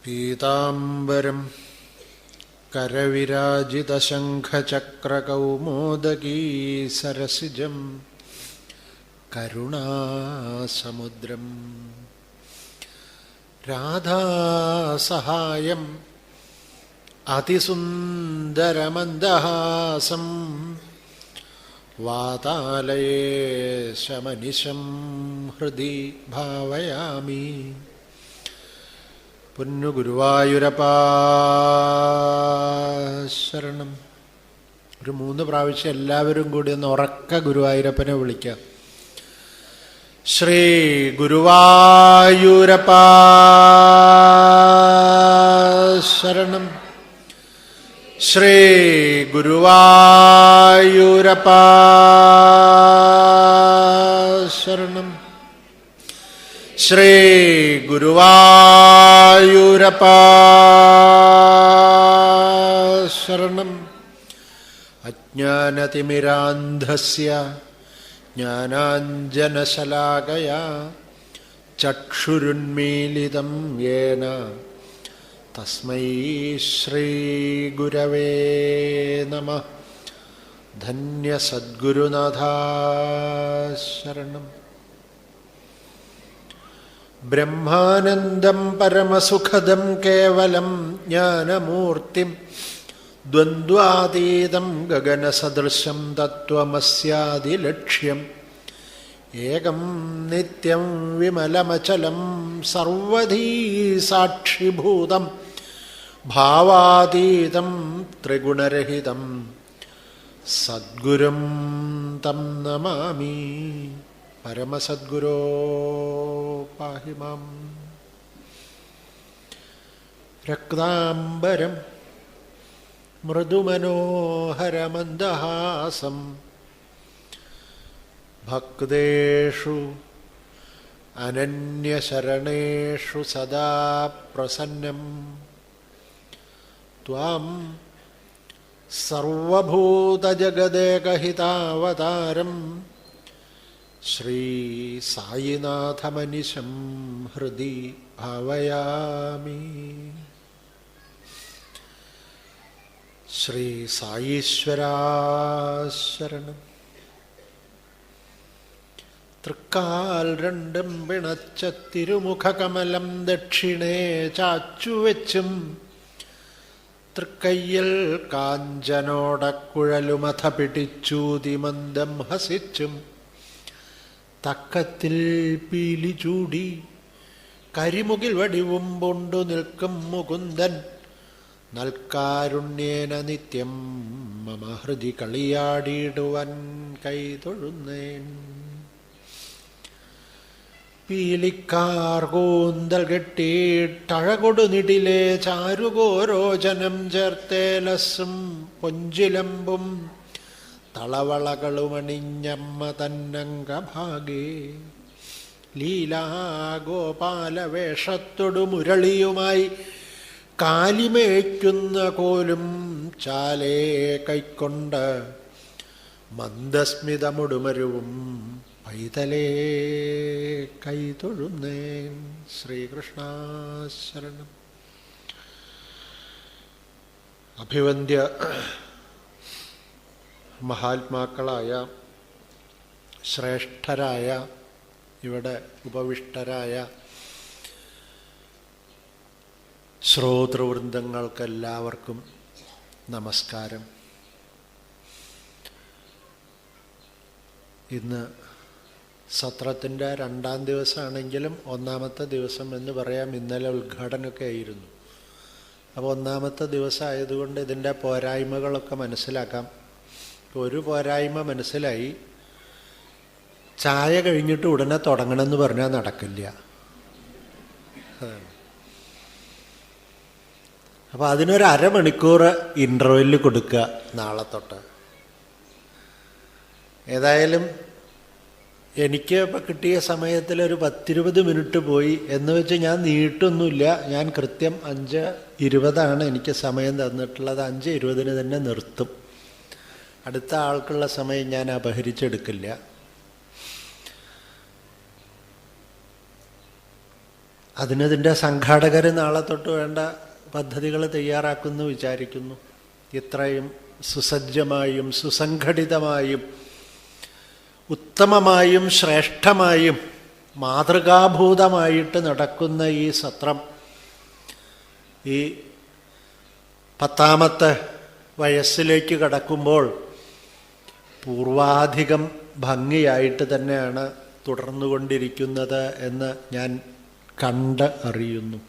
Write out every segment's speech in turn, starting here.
പീതാംബരം കരവിരാജിതശംഖചക്രകൗമോദകീ സരസിജം കരുണാസമുദ്രം രാധാസഹായം അതിസുന്ദരമന്ദഹാസം വാതാലയേശമനിശം ഹൃദി ഭാവയാമി. പൊന്നു ഗുരുവായൂരപ്പാ ശരണം. ഒരു 3 പ്രാവശ്യം എല്ലാവരും കൂടി ഒന്ന് ഉറക്ക ഗുരുവായൂരപ്പനെ വിളിക്കാം. ശ്രീ ഗുരുവായൂരപ്പാ ശരണം. ശ്രീ ഗുരുവായൂരപ്പാ ശരണം. ശ്രീ ഗുരുവായൂരപ്പാ ശരണം. അജ്ഞാനതിമിരാന്ധസ്യ ജ്ഞാനാഞ്ജനശലാകയാ ചക്ഷുരുന്മീലിതം യേന തസ്മൈ ശ്രീഗുരവേ നമഃ. ധന്യസദ്ഗുരുനാഥാ ശരണം. ബ്രഹ്മാനന്ദം പരമസുഖദം കേവലം ജ്ഞാനമൂർത്തിം ദ്വന്ദ്വാതീതം ഗഗനസദൃശം തത്വമസ്യാദിലക്ഷ്യം ഏകം നിത്യം വിമലമചലം സർവധീ സാക്ഷിഭൂതം ഭാവാതീതം ത്രിഗുണരഹിതം സദ്ഗുരും തം നമാമി. പരമസദ്ഗുരോ പാഹി മാം. രക്താംബരം മൃദുമനോഹരമന്ദഹാസം ഭക്തേഷു അനന്യശരണേഷു സദാ പ്രസന്നം ത്വാം സർവഭൂതജഗദേകഹിതാവതാരം ശ്രീ സായിനാഥമനിശം ഹൃദി ഭാവയാമി. ശ്രീ സായീശ്വരാ ശരണം. തൃക്കാൽ രണ്ടും പിണച്ച തിരുമുഖകമലം ദക്ഷിണേ ചാച്ചുവെച്ചും തൃക്കയ്യിൽ കാഞ്ചനോടക്കുഴലുമഥ പിടിച്ചൂതി മന്ദം ഹസിച്ചും തക്കത്തിൽ പീലി ചൂടി കരിമുകിൽ വടിവും പൊണ്ടു നിൽക്കും മുകുന്ദൻ നൽകാരുണ്യേന നിത്യം മമ ഹൃദി കളിയാടിയിടുവാൻ കൈതൊഴുന്നേൻ. പീലിക്കാർ കൂന്തൽ കെട്ടിയിട്ടഴകൊടു നിടിലെ ചാരുഗോരോചനം ചേർത്തേലസും പൊഞ്ചിലമ്പും തളവളകളുമണിഞ്ഞമ്മ തന്നംഗഭാഗേ ലീലാഗോപാലവേഷത്തൊടു മുരളിയുമായി കാലിമേയ്ക്കുന്ന കോലും ചാലേ കൈക്കൊണ്ട് മന്ദസ്മിതമുടുമരുവും പൈതലേ കൈതൊഴുന്നേൻ. ശ്രീകൃഷ്ണ ശരണം. അഭിവന്ദ്യ മഹാത്മാക്കളായ ശ്രേഷ്ഠരായ ഇവിടെ ഉപവിഷ്ടരായ ശ്രോതൃവൃന്ദങ്ങൾക്കെല്ലാവർക്കും നമസ്കാരം. ഇന്ന് സത്രത്തിൻ്റെ 2ാം ദിവസമാണെങ്കിലും 1ാമത്തെ ദിവസം എന്ന് പറയാം. ഇന്നലെ ഉദ്ഘാടനമൊക്കെ ആയിരുന്നു. അപ്പോൾ ഒന്നാമത്തെ ദിവസം ആയതുകൊണ്ട് ഇതിൻ്റെ പോരായ്മകളൊക്കെ മനസ്സിലാക്കാം. ഒരു പോരായ്മ മനസ്സിലായി, ചായ കഴിഞ്ഞിട്ട് ഉടനെ തുടങ്ങണമെന്ന് പറഞ്ഞാൽ നടക്കില്ല. അപ്പോൾ അതിനൊരു അരമണിക്കൂർ ഇൻ്റർവെല്ല് കൊടുക്കുക നാളെ തൊട്ട്. ഏതായാലും എനിക്ക് ഇപ്പം കിട്ടിയ സമയത്തിൽ ഒരു 10-20 മിനിറ്റ് പോയി എന്ന് വെച്ച് ഞാൻ നീട്ടൊന്നുമില്ല. ഞാൻ കൃത്യം 5:20 എനിക്ക് സമയം തന്നിട്ടുള്ളത്. 5:20 തന്നെ നിർത്തും. അടുത്ത ആൾക്കുള്ള സമയം ഞാൻ അപഹരിച്ചെടുക്കില്ല. അതിനതിൻ്റെ സംഘാടകർ നാളെ തൊട്ട് വേണ്ട പദ്ധതികൾ തയ്യാറാക്കുമെന്ന് വിചാരിക്കുന്നു. ഇത്രയും സുസജ്ജമായും സുസംഘടിതമായും ഉത്തമമായും ശ്രേഷ്ഠമായും മാതൃകാഭൂതമായിട്ട് നടക്കുന്ന ഈ സത്രം ഈ 10ാമത്തെ വയസ്സിലേക്ക് കടക്കുമ്പോൾ പൂർവാധികം ഭംഗിയായിട്ട് തന്നെയാണ് തുടർന്നുകൊണ്ടിരിക്കുന്നത് എന്ന് ഞാൻ കണ്ട് അറിയുന്നു.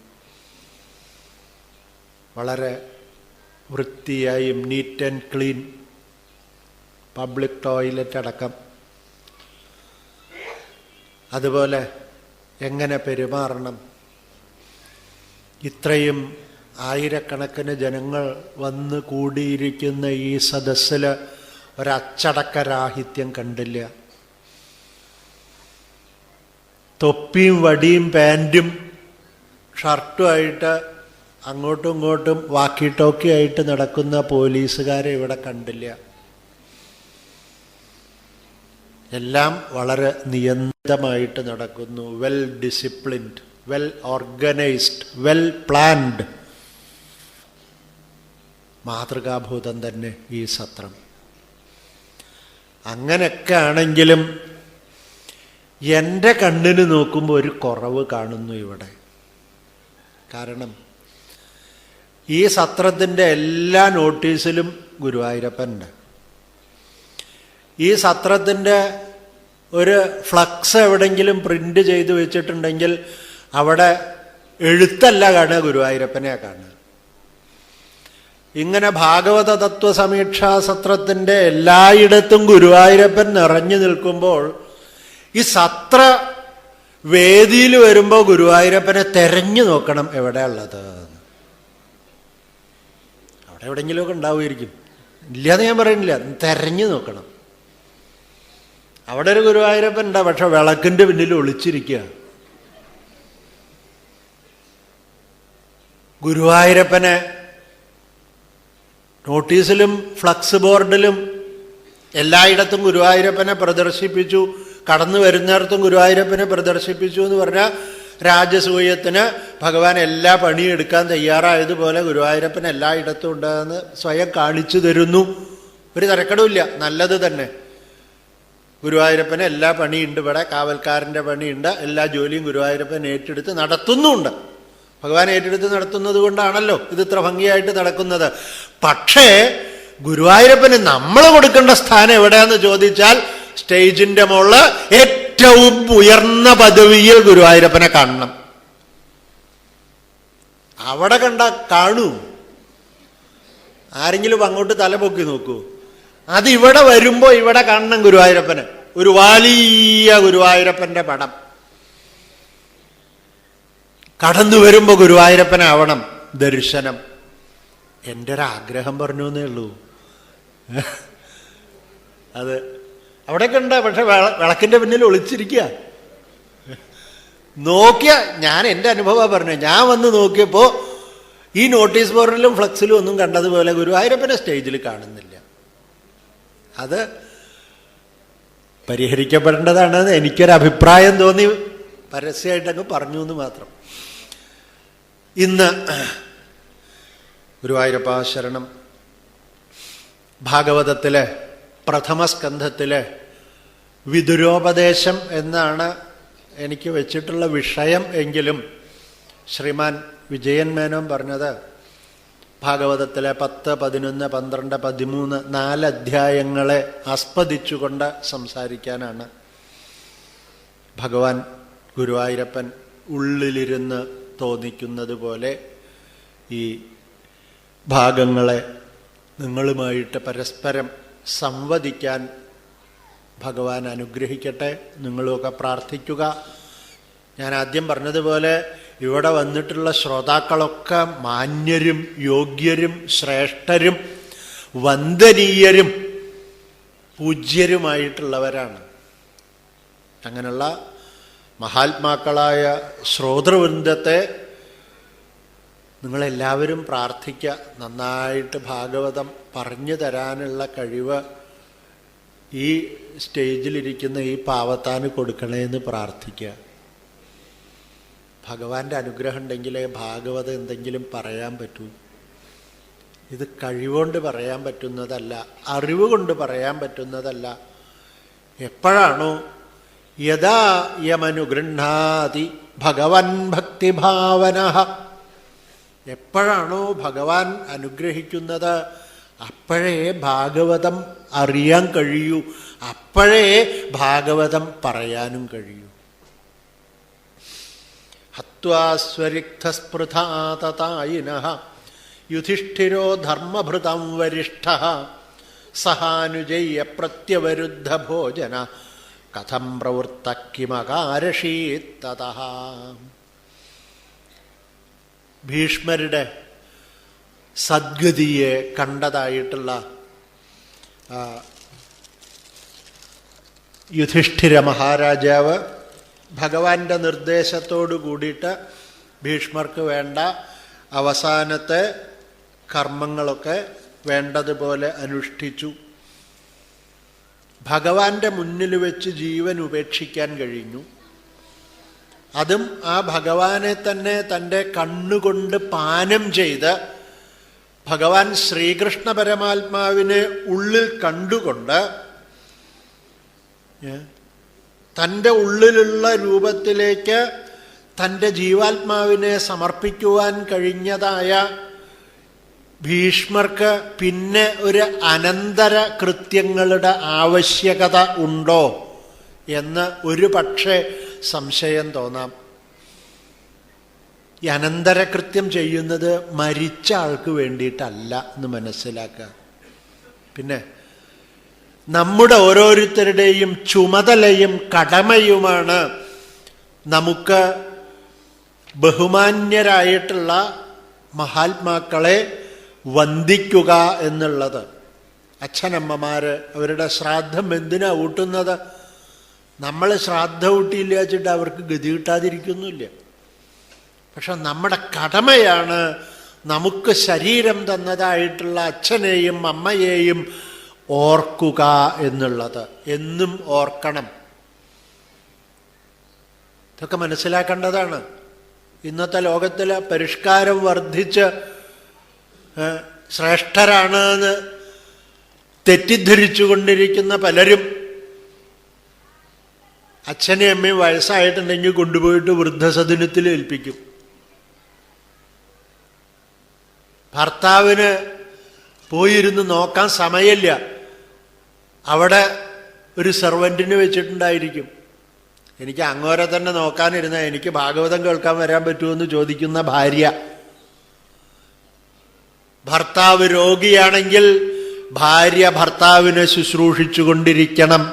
വളരെ വൃത്തിയായും neat and clean public toilet അടക്കം. അതുപോലെ എങ്ങനെ പെരുമാറണം, ഇത്രയും ആയിരക്കണക്കിന് ജനങ്ങൾ വന്ന് കൂടിയിരിക്കുന്ന ഈ സദസ്സിൽ ഒരച്ചടക്കരാഹിത്യം കണ്ടില്ല. തൊപ്പിയും വടിയും പാൻറ്റും ഷർട്ടുമായിട്ട് അങ്ങോട്ടും ഇങ്ങോട്ടും വാക്കി ടോക്കി ആയിട്ട് നടക്കുന്ന പോലീസുകാരെ ഇവിടെ കണ്ടില്ല. എല്ലാം വളരെ നിയന്ത്രിതമായിട്ട് നടക്കുന്നു. Well disciplined, well organised, well planned. മാതൃകാഭൂതം തന്നെ ഈ സത്രം. അങ്ങനെയൊക്കെ ആണെങ്കിലും എൻ്റെ കണ്ണിന് നോക്കുമ്പോൾ ഒരു കുറവ് കാണുന്നു ഇവിടെ. കാരണം ഈ സത്രത്തിൻ്റെ എല്ലാ നോട്ടീസിലും ഗുരുവായൂരപ്പനുണ്ട്. ഈ സത്രത്തിൻ്റെ ഒരു ഫ്ലക്സ് എവിടെയെങ്കിലും പ്രിൻ്റ് ചെയ്ത് വെച്ചിട്ടുണ്ടെങ്കിൽ അവിടെ എഴുത്തല്ല കാണുക, ഗുരുവായൂരപ്പനെയാണ് കാണുക. ഇങ്ങനെ ഭാഗവത തത്വ സമീക്ഷാ സത്രത്തിൻ്റെ എല്ലായിടത്തും ഗുരുവായൂരപ്പൻ നിറഞ്ഞു നിൽക്കുമ്പോൾ ഈ സത്ര വേദിയിൽ വരുമ്പോൾ ഗുരുവായൂരപ്പനെ തെരഞ്ഞു നോക്കണം എവിടെയുള്ളത്. അവിടെ എവിടെയെങ്കിലുമൊക്കെ ഉണ്ടാവുമായിരിക്കും, ഇല്ലാന്ന് ഞാൻ പറയുന്നില്ല. തെരഞ്ഞു നോക്കണം. അവിടെ ഒരു ഗുരുവായൂരപ്പൻ ഉണ്ടാവും, പക്ഷെ വിളക്കിൻ്റെ പിന്നിൽ ഒളിച്ചിരിക്കുക. ഗുരുവായൂരപ്പനെ നോട്ടീസിലും ഫ്ലക്സ് ബോർഡിലും എല്ലായിടത്തും ഗുരുവായൂരപ്പനെ പ്രദർശിപ്പിച്ചു, കടന്നു വരുന്നിടത്തും ഗുരുവായൂരപ്പനെ പ്രദർശിപ്പിച്ചു എന്ന് പറഞ്ഞാൽ രാജസൂയത്തിന് ഭഗവാൻ എല്ലാ പണിയും എടുക്കാൻ തയ്യാറായതുപോലെ ഗുരുവായൂരപ്പൻ എല്ലായിടത്തും ഉണ്ടെന്ന് സ്വയം കാണിച്ചു തരുന്നു. ഒരു തരക്കടവുമില്ല, നല്ലത് തന്നെ. ഗുരുവായൂരപ്പന് എല്ലാ പണിയുണ്ട്, ഇവിടെ കാവൽക്കാരൻ്റെ പണിയുണ്ട്, എല്ലാ ജോലിയും ഗുരുവായൂരപ്പൻ ഏറ്റെടുത്ത് നടത്തുന്നുമുണ്ട്. ഭഗവാൻ ഏറ്റെടുത്ത് നടത്തുന്നത് കൊണ്ടാണല്ലോ ഇത് ഇത്ര ഭംഗിയായിട്ട് നടക്കുന്നത്. പക്ഷേ ഗുരുവായൂരപ്പന് നമ്മൾ കൊടുക്കേണ്ട സ്ഥാനം എവിടെയാന്ന് ചോദിച്ചാൽ സ്റ്റേജിന്റെ മുകളിൽ ഏറ്റവും ഉയർന്ന പദവിയിൽ ഗുരുവായൂരപ്പനെ കാണണം. അവിടെ കാണൂ. ആരെങ്കിലും അങ്ങോട്ട് തലപൊക്കി നോക്കൂ. അതിവിടെ വരുമ്പോ ഇവിടെ കാണണം ഗുരുവായൂരപ്പന്. ഒരു വലിയ ഗുരുവായൂരപ്പന്റെ പടം കടന്നു വരുമ്പോ ഗുരുവായൂരപ്പനാവണം ദർശനം. എൻ്റെ ഒരു ആഗ്രഹം പറഞ്ഞു എന്നേ ഉള്ളൂ. അത് അവിടെയൊക്കെ ഉണ്ട്, പക്ഷെ വിളക്കിന്റെ പിന്നിൽ ഒളിച്ചിരിക്കുക. നോക്കിയ ഞാൻ എൻ്റെ അനുഭവം പറഞ്ഞു. ഞാൻ വന്ന് നോക്കിയപ്പോ ഈ നോട്ടീസ് ബോർഡിലും ഫ്ലക്സിലും ഒന്നും കണ്ടതുപോലെ ഗുരുവായൂരപ്പനെ സ്റ്റേജിൽ കാണുന്നില്ല. അത് പരിഹരിക്കപ്പെടേണ്ടതാണെന്ന് എനിക്കൊരഭിപ്രായം തോന്നി പരസ്യമായിട്ടങ്ങ് പറഞ്ഞു എന്ന് മാത്രം. ഇന്ന് ഗുരുവായൂരപ്പ ശരണം ഭാഗവതത്തിലെ പ്രഥമസ്കന്ധത്തിലെ വിദുരോപദേശം എന്നാണ് എനിക്ക് വെച്ചിട്ടുള്ള വിഷയം. എങ്കിലും ശ്രീമാൻ വിജയൻ മേനോൻ പറഞ്ഞത് ഭാഗവതത്തിലെ 10, 11, 12, 13 4 അധ്യായങ്ങളെ ആസ്പദിച്ചുകൊണ്ട് സംസാരിക്കാനാണ്. ഭഗവാൻ ഗുരുവായൂരപ്പൻ ഉള്ളിലിരുന്ന് തോന്നിക്കുന്നത് പോലെ ഈ ഭാഗങ്ങളെ നിങ്ങളുമായിട്ട് പരസ്പരം സംവദിക്കാൻ ഭഗവാൻ അനുഗ്രഹിക്കട്ടെ. നിങ്ങളുമൊക്കെ പ്രാർത്ഥിക്കുക. ഞാൻ ആദ്യം പറഞ്ഞതുപോലെ ഇവിടെ വന്നിട്ടുള്ള ശ്രോതാക്കളൊക്കെ മാന്യരും യോഗ്യരും ശ്രേഷ്ഠരും വന്ദനീയരും പൂജ്യരുമായിട്ടുള്ളവരാണ്. അങ്ങനെയുള്ള മഹാത്മാക്കളായ ശ്രോതൃവൃന്ദത്തെ നിങ്ങളെല്ലാവരും പ്രാർത്ഥിക്കുക. നന്നായിട്ട് ഭാഗവതം പറഞ്ഞു തരാനുള്ള കഴിവ് ഈ സ്റ്റേജിലിരിക്കുന്ന ഈ പാവത്താന് കൊടുക്കണേന്ന് പ്രാർത്ഥിക്കുക. ഭഗവാന്റെ അനുഗ്രഹം ഉണ്ടെങ്കിലേ ഭാഗവതം എന്തെങ്കിലും പറയാൻ പറ്റൂ. ഇത് കഴിവുകൊണ്ട് പറയാൻ പറ്റുന്നതല്ല, അറിവ് കൊണ്ട് പറയാൻ പറ്റുന്നതല്ല. എപ്പോഴാണോ യഥാ യമനുഗൃഹാതി ഭഗവൻ ഭക്തിഭാവന, എപ്പോഴാണോ ഭഗവാൻ അനുഗ്രഹിക്കുന്നത് അപ്പോഴേ ഭാഗവതം അറിയാൻ കഴിയൂ, അപ്പോഴേ ഭാഗവതം പറയാനും കഴിയൂ. ഹത്വാസ്വരിക്തസ്പൃഥാതതായിനഃ യുധിഷ്ഠിരോ ധർമ്മഭൃതം വരിഷ്ഠഃ സഹാനുജയ്യ പ്രത്യവരുദ്ധ ഭോജന കഥം പ്രവൃത്ത കിമകാരഷീത്തതഃ. ഭീഷ്മരുടെ സദ്ഗതിയെ കണ്ടതായിട്ടുള്ള യുധിഷ്ഠിര മഹാരാജാവ് ഭഗവാന്റെ നിർദ്ദേശത്തോടു കൂടിയിട്ട് ഭീഷ്മർക്ക് വേണ്ട അവസാനത്തെ കർമ്മങ്ങളൊക്കെ വേണ്ടതുപോലെ അനുഷ്ഠിച്ചു. ഭഗവാന്റെ മുന്നിൽ വെച്ച് ജീവൻ ഉപേക്ഷിക്കാൻ കഴിഞ്ഞു. അതും ആ ഭഗവാനെ തന്നെ തൻ്റെ കണ്ണുകൊണ്ട് പാനം ചെയ്ത് ഭഗവാൻ ശ്രീകൃഷ്ണ പരമാത്മാവിനെ ഉള്ളിൽ കണ്ടുകൊണ്ട് തൻ്റെ ഉള്ളിലുള്ള രൂപത്തിലേക്ക് തൻ്റെ ജീവാത്മാവിനെ സമർപ്പിക്കുവാൻ കഴിഞ്ഞതായ ഭീഷ്മർക്ക് പിന്നെ ഒരു അനന്തര കൃത്യങ്ങളുടെ ആവശ്യകത ഉണ്ടോ എന്ന് ഒരു പക്ഷേ സംശയം തോന്നാം. ഈ അനന്തരകൃത്യം ചെയ്യുന്നത് മരിച്ച ആൾക്ക് വേണ്ടിയിട്ടല്ല എന്ന് മനസ്സിലാക്കുക. പിന്നെ നമ്മുടെ ഓരോരുത്തരുടെയും ചുമതലയും കടമയുമാണ് നമുക്ക് ബഹുമാന്യരായിട്ടുള്ള മഹാത്മാക്കളെ വന്ദിക്കുക എന്നുള്ളത്. അച്ഛനമ്മമാർ അവരുടെ ശ്രാദ്ധം എന്തിനാ ഊട്ടുന്നത്? നമ്മൾ ശ്രാദ്ധ ഊട്ടിയില്ല വെച്ചിട്ട് അവർക്ക് ഗതി കിട്ടാതിരിക്കുന്നില്ല. പക്ഷെ നമ്മുടെ കടമയാണ് നമുക്ക് ശരീരം തന്നതായിട്ടുള്ള അച്ഛനെയും അമ്മയെയും ഓർക്കുക എന്നുള്ളത്. എന്നും ഓർക്കണം. ഇതൊക്കെ മനസ്സിലാക്കേണ്ടതാണ്. ഇന്നത്തെ ലോകത്തിൽ പരിഷ്കാരം വർദ്ധിച്ച് ശ്രേഷ്ഠരാണ് എന്ന് തെറ്റിദ്ധരിച്ചു കൊണ്ടിരിക്കുന്ന പലരും അച്ഛനെയും അമ്മയും വയസ്സായിട്ടുണ്ടെങ്കിൽ കൊണ്ടുപോയിട്ട് വൃദ്ധസദനത്തിൽ ഏൽപ്പിക്കും. ഭർത്താവിന് പോയിരുന്ന് നോക്കാൻ സമയമില്ല, അവിടെ ഒരു സെർവൻറ്റിന് വെച്ചിട്ടുണ്ടായിരിക്കും. എനിക്ക് അങ്ങോരെ തന്നെ നോക്കാനിരുന്ന എനിക്ക് ഭാഗവതം കേൾക്കാൻ വരാൻ പറ്റുമെന്ന് ചോദിക്കുന്ന ഭാര്യ. ഭർത്താവ് രോഗിയാണെങ്കിൽ ഭാര്യ ഭർത്താവിനെ ശുശ്രൂഷിച്ചു കൊണ്ടിരിക്കണം.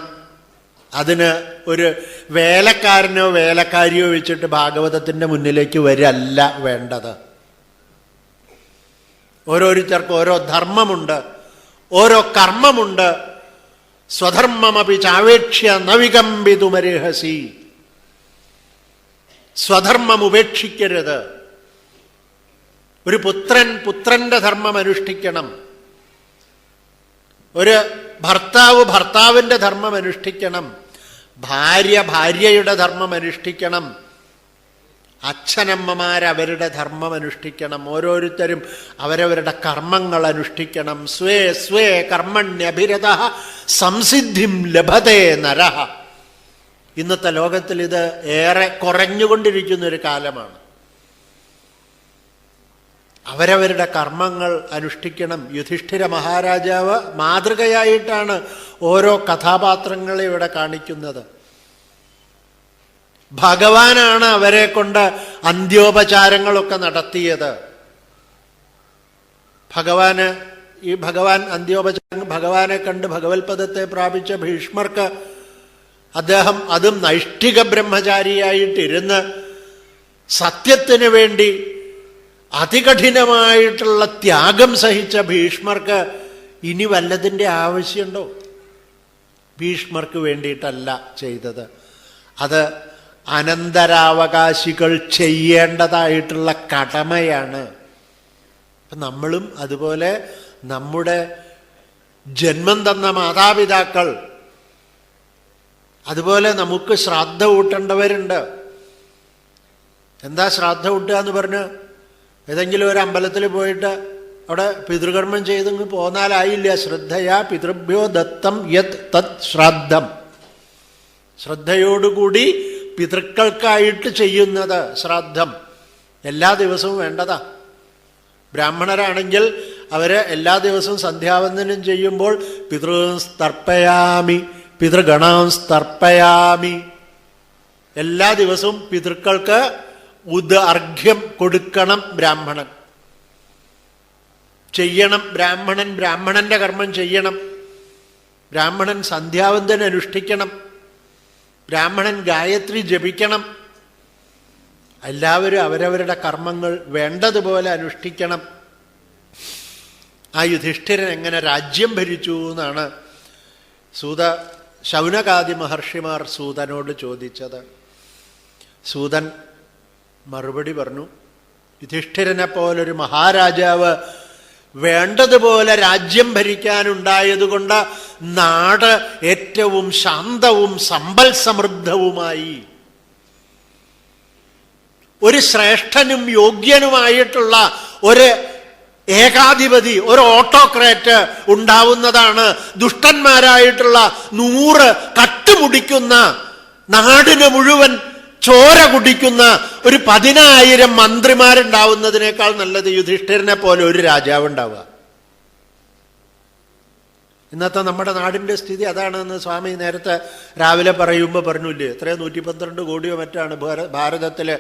അതിന് ഒരു വേലക്കാരനോ വേലക്കാരിയോ വെച്ചിട്ട് ഭാഗവതത്തിൻ്റെ മുന്നിലേക്ക് വരല്ല വേണ്ടത്. ഓരോരുത്തർക്കും ഓരോ ധർമ്മമുണ്ട്, ഓരോ കർമ്മമുണ്ട്. സ്വധർമ്മമപി ചാവേക്ഷ്യ നവികമ്പിതുമരിഹസി. സ്വധർമ്മം ഉപേക്ഷിക്കരുത്. ഒരു പുത്രൻ പുത്രന്റെ ധർമ്മം അനുഷ്ഠിക്കണം. ഒരു ഭർത്താവ് ഭർത്താവിൻ്റെ ധർമ്മം അനുഷ്ഠിക്കണം. ഭാര്യ ഭാര്യയുടെ ധർമ്മം അനുഷ്ഠിക്കണം. അച്ഛനമ്മമാരവരുടെ ധർമ്മം അനുഷ്ഠിക്കണം. ഓരോരുത്തരും അവരവരുടെ കർമ്മങ്ങൾ അനുഷ്ഠിക്കണം. സ്വേ സ്വേ കർമ്മണ്യഭിരതഃ സംസിദ്ധിം ലഭതേ നരഃ. ഇന്നത്തെ ലോകത്തിൽ ഇത് ഏറെ കുറഞ്ഞുകൊണ്ടിരിക്കുന്നൊരു കാലമാണ്. അവരവരുടെ കർമ്മങ്ങൾ അനുഷ്ഠിക്കണം. യുധിഷ്ഠിര മഹാരാജാവ് മാതൃകയായിട്ടാണ് ഓരോ കഥാപാത്രങ്ങളെ ഇവിടെ കാണിക്കുന്നത്. ഭഗവാനാണ് അവരെ കൊണ്ട് അന്ത്യോപചാരങ്ങളൊക്കെ നടത്തിയത്. ഭഗവാൻ അന്ത്യോപചാരം ഭഗവാനെ കണ്ട് ഭഗവത്പദത്തെ പ്രാപിച്ച ഭീഷ്മർക്ക് അദ്ദേഹം അതും നൈഷ്ഠിക ബ്രഹ്മചാരിയായിട്ടിരുന്ന് സത്യത്തിന് വേണ്ടി അതികഠിനമായിട്ടുള്ള ത്യാഗം സഹിച്ച ഭീഷ്മർക്ക് ഇനി വല്ലതിൻ്റെ ആവശ്യമുണ്ടോ? ഭീഷ്മർക്ക് വേണ്ടിയിട്ടല്ല ചെയ്തത്, അത് അനന്തരാവകാശികൾ ചെയ്യേണ്ടതായിട്ടുള്ള കടമയാണ്. അപ്പം നമ്മളും അതുപോലെ നമ്മുടെ ജന്മം തന്ന മാതാപിതാക്കൾ, അതുപോലെ നമുക്ക് ശ്രാദ്ധ ഊട്ടേണ്ടവരുണ്ട്. എന്താ ശ്രാദ്ധ ഊട്ടുക എന്ന് പറഞ്ഞ് ഏതെങ്കിലും ഒരു അമ്പലത്തിൽ പോയിട്ട് അവിടെ പിതൃകർമ്മം ചെയ്തെങ്കിൽ പോന്നാലായില്ല. ശ്രദ്ധയാ പിതൃഭ്യോ ദത്തം യത് തത് ശ്രാദ്ധം. ശ്രദ്ധയോടുകൂടി പിതൃക്കൾക്കായിട്ട് ചെയ്യുന്നത് ശ്രാദ്ധം എല്ലാ ദിവസവും വേണ്ടതാ. ബ്രാഹ്മണരാണെങ്കിൽ അവർ എല്ലാ ദിവസവും സന്ധ്യാവന്ദനം ചെയ്യുമ്പോൾ പിതൃസ്തർപ്പയാമി പിതൃഗണാംസ്തർപ്പയാമി, എല്ലാ ദിവസവും പിതൃക്കൾക്ക് അർഘ്യം കൊടുക്കണം. ബ്രാഹ്മണൻ ചെയ്യണം. ബ്രാഹ്മണന്റെ കർമ്മം ചെയ്യണം. ബ്രാഹ്മണൻ സന്ധ്യാവന്ദനം അനുഷ്ഠിക്കണം. ബ്രാഹ്മണൻ ഗായത്രി ജപിക്കണം. എല്ലാവരും അവരവരുടെ കർമ്മങ്ങൾ വേണ്ടതുപോലെ അനുഷ്ഠിക്കണം. ആ യുധിഷ്ഠിരൻ എങ്ങനെ രാജ്യം ഭരിച്ചു എന്നാണ് ശൗനകാദി മഹർഷിമാർ സൂതനോട് ചോദിച്ചത്. സൂതൻ മറുപടി പറഞ്ഞു, യുധിഷ്ഠിരനെ പോലൊരു മഹാരാജാവ് വേണ്ടതുപോലെ രാജ്യം ഭരിക്കാനുണ്ടായതുകൊണ്ട് നാട് ഏറ്റവും ശാന്തവും സമ്പൽ സമൃദ്ധവുമായി. ഒരു ശ്രേഷ്ഠനും യോഗ്യനുമായിട്ടുള്ള ഒരു ഏകാധിപതി, ഒരു ഓട്ടോക്രാറ്റ് ഉണ്ടാവുന്നതാണ് ദുഷ്ടന്മാരായിട്ടുള്ള 100 കട്ടുമുടിക്കുന്ന, നാടിന് മുഴുവൻ ചോര കുടിക്കുന്ന ഒരു 10,000 മന്ത്രിമാരുണ്ടാവുന്നതിനേക്കാൾ നല്ലത് യുധിഷ്ഠിരനെ പോലെ ഒരു രാജാവ് ഉണ്ടാവുക. ഇന്നത്തെ നമ്മുടെ നാടിൻ്റെ സ്ഥിതി അതാണെന്ന് സ്വാമി നേരത്തെ രാവിലെ പറയുമ്പോൾ പറഞ്ഞില്ലേ, എത്രയോ 112 കോടിയോ മറ്റാണ് ഭാരതത്തിലെ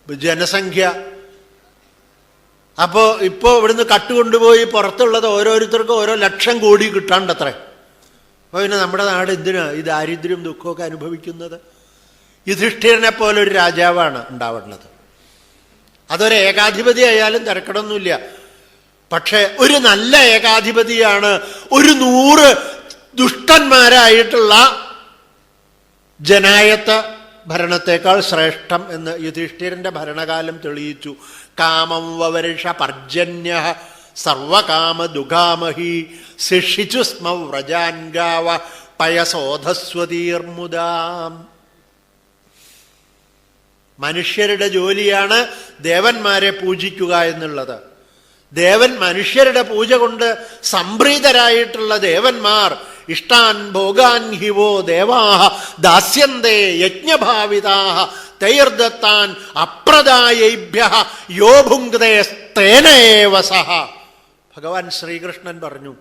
ജനസംഖ്യ. അപ്പോൾ ഇപ്പോൾ ഇവിടുന്ന് കട്ടുകൊണ്ടുപോയി പുറത്തുള്ളത് ഓരോരുത്തർക്കും ഓരോ ലക്ഷം കോടി കിട്ടാണ്ടത്രേ. അപ്പോൾ പിന്നെ നമ്മുടെ നാട് എന്തിനാ ഈ ദാരിദ്ര്യം ദുഃഖമൊക്കെ അനുഭവിക്കുന്നത്? യുധിഷ്ഠിരനെ പോലെ ഒരു രാജാവാണ് ഉണ്ടാവേണ്ടത്. അതൊരു ഏകാധിപതി ആയാലും തിരക്കടൊന്നുമില്ല. പക്ഷെ ഒരു നല്ല ഏകാധിപതിയാണ് ഒരു 100 ദുഷ്ടന്മാരായിട്ടുള്ള ജനായത്ത ഭരണത്തേക്കാൾ ശ്രേഷ്ഠം എന്ന് യുധിഷ്ഠിരന്റെ ഭരണകാലം തെളിയിച്ചു. കാമം വവർഷ പർജന്യ സർവകാമ ദുഗാമഹി ശിക്ഷിച്ചു സ്മ വ്രജാൻഗാവ പയസോധസ്വതീർമുദാം. മനുഷ്യരുടെ ജോലിയാണ് ദേവന്മാരെ പൂജിക്കുക എന്നുള്ളത്. മനുഷ്യരുടെ പൂജ കൊണ്ട് സംപ്രീതരായിട്ടുള്ള ദേവന്മാർ ഇഷ്ടാൻ ഭോഗാൻ ഹിവോ ദേവാഹ ദാസ്യന്തേ യജ്ഞഭാവിതാഹ തൈർദത്താൻ അപ്രദായേഭ്യഃ യോ ഭുങ്ക്തേസ്തേനേവ സഹ. ഭഗവാൻ ശ്രീകൃഷ്ണൻ പറഞ്ഞു,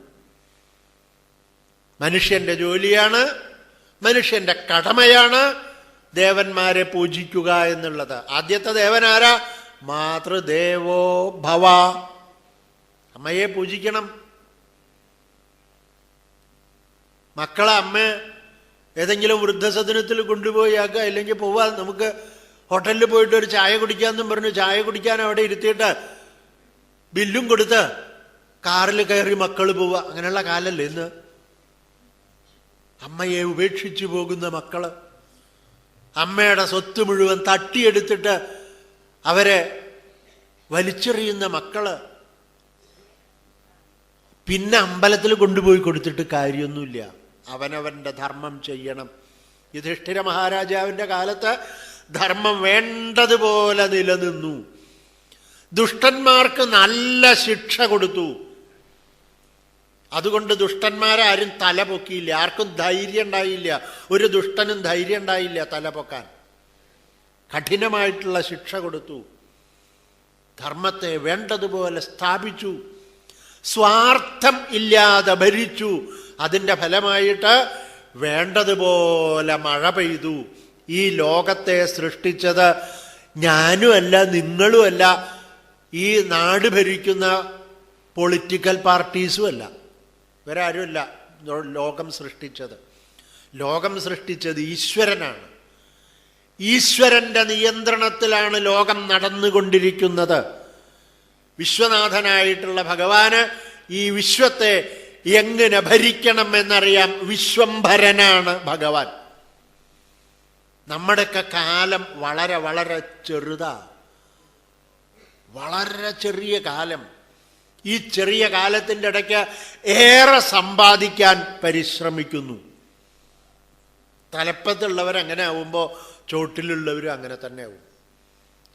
മനുഷ്യന്റെ ജോലിയാണ്, മനുഷ്യന്റെ കടമയാണ് ദേവന്മാരെ പൂജിക്കുക എന്നുള്ളത്. ആദ്യത്തെ ദേവനാരാ? മാതൃദേവോ ഭവ. അമ്മയെ പൂജിക്കണം. മക്കളെ അമ്മ ഏതെങ്കിലും വൃദ്ധസദനത്തിൽ കൊണ്ടുപോയി ആക്കുക, അല്ലെങ്കിൽ പോവാ നമുക്ക് ഹോട്ടലിൽ പോയിട്ട് ഒരു ചായ കുടിക്കാമെന്നും പറഞ്ഞു ചായ കുടിക്കാൻ അവിടെ ഇരുത്തിയിട്ട് ബില്ലും കൊടുത്ത് കാറിൽ കയറി മക്കൾ പോവുക. അങ്ങനെയുള്ള കാലല്ലേ ഇന്ന്. അമ്മയെ ഉപേക്ഷിച്ചു പോകുന്ന മക്കള്, അമ്മയുടെ സ്വത്ത് മുഴുവൻ തട്ടിയെടുത്തിട്ട് അവരെ വലിച്ചെറിയുന്ന മക്കള്. പിന്നെ അമ്പലത്തിൽ കൊണ്ടുപോയി കൊടുത്തിട്ട് കാര്യമൊന്നുമില്ല. അവനവന്റെ ധർമ്മം ചെയ്യണം. യുധിഷ്ഠിര മഹാരാജാവിന്റെ കാലത്ത് ധർമ്മം വേണ്ടതുപോലെ നിലനിന്നു. ദുഷ്ടന്മാർക്ക് നല്ല ശിക്ഷ കൊടുത്തു. അതുകൊണ്ട് ദുഷ്ടന്മാരാരും തല പൊക്കിയില്ല. ആർക്കും ധൈര്യം ഉണ്ടായില്ല. ഒരു ദുഷ്ടനും ധൈര്യം ഉണ്ടായില്ല തല പൊക്കാൻ. കഠിനമായിട്ടുള്ള ശിക്ഷ കൊടുത്തു. ധർമ്മത്തെ വേണ്ടതുപോലെ സ്ഥാപിച്ചു. സ്വാർത്ഥം ഇല്ലാതെ ഭരിച്ചു. അതിൻ്റെ ഫലമായിട്ട് വേണ്ടതുപോലെ മഴ പെയ്തു. ഈ ലോകത്തെ സൃഷ്ടിച്ചത് ഞാനുമല്ല നിങ്ങളുമല്ല, ഈ നാട് ഭരിക്കുന്ന പൊളിറ്റിക്കൽ പാർട്ടീസും അല്ല, ഇവരാരുമല്ല ലോകം സൃഷ്ടിച്ചത്. ലോകം സൃഷ്ടിച്ചത് ഈശ്വരനാണ്. ഈശ്വരന്റെ നിയന്ത്രണത്തിലാണ് ലോകം നടന്നുകൊണ്ടിരിക്കുന്നത്. വിശ്വനാഥനായിട്ടുള്ള ഭഗവാന് ഈ വിശ്വത്തെ എങ്ങനെ ഭരിക്കണം എന്നറിയാം. വിശ്വംഭരനാണ് ഭഗവാൻ. നമ്മുടെയൊക്കെ കാലം വളരെ വളരെ ചെറുതാ, വളരെ ചെറിയ കാലം. ഈ ചെറിയ കാലത്തിൻ്റെ ഇടയ്ക്ക് ഏറെ സമ്പാദിക്കാൻ പരിശ്രമിക്കുന്നു. തലപ്പത്തുള്ളവരങ്ങനെ ആവുമ്പോൾ ചോട്ടിലുള്ളവരും അങ്ങനെ തന്നെ ആവും.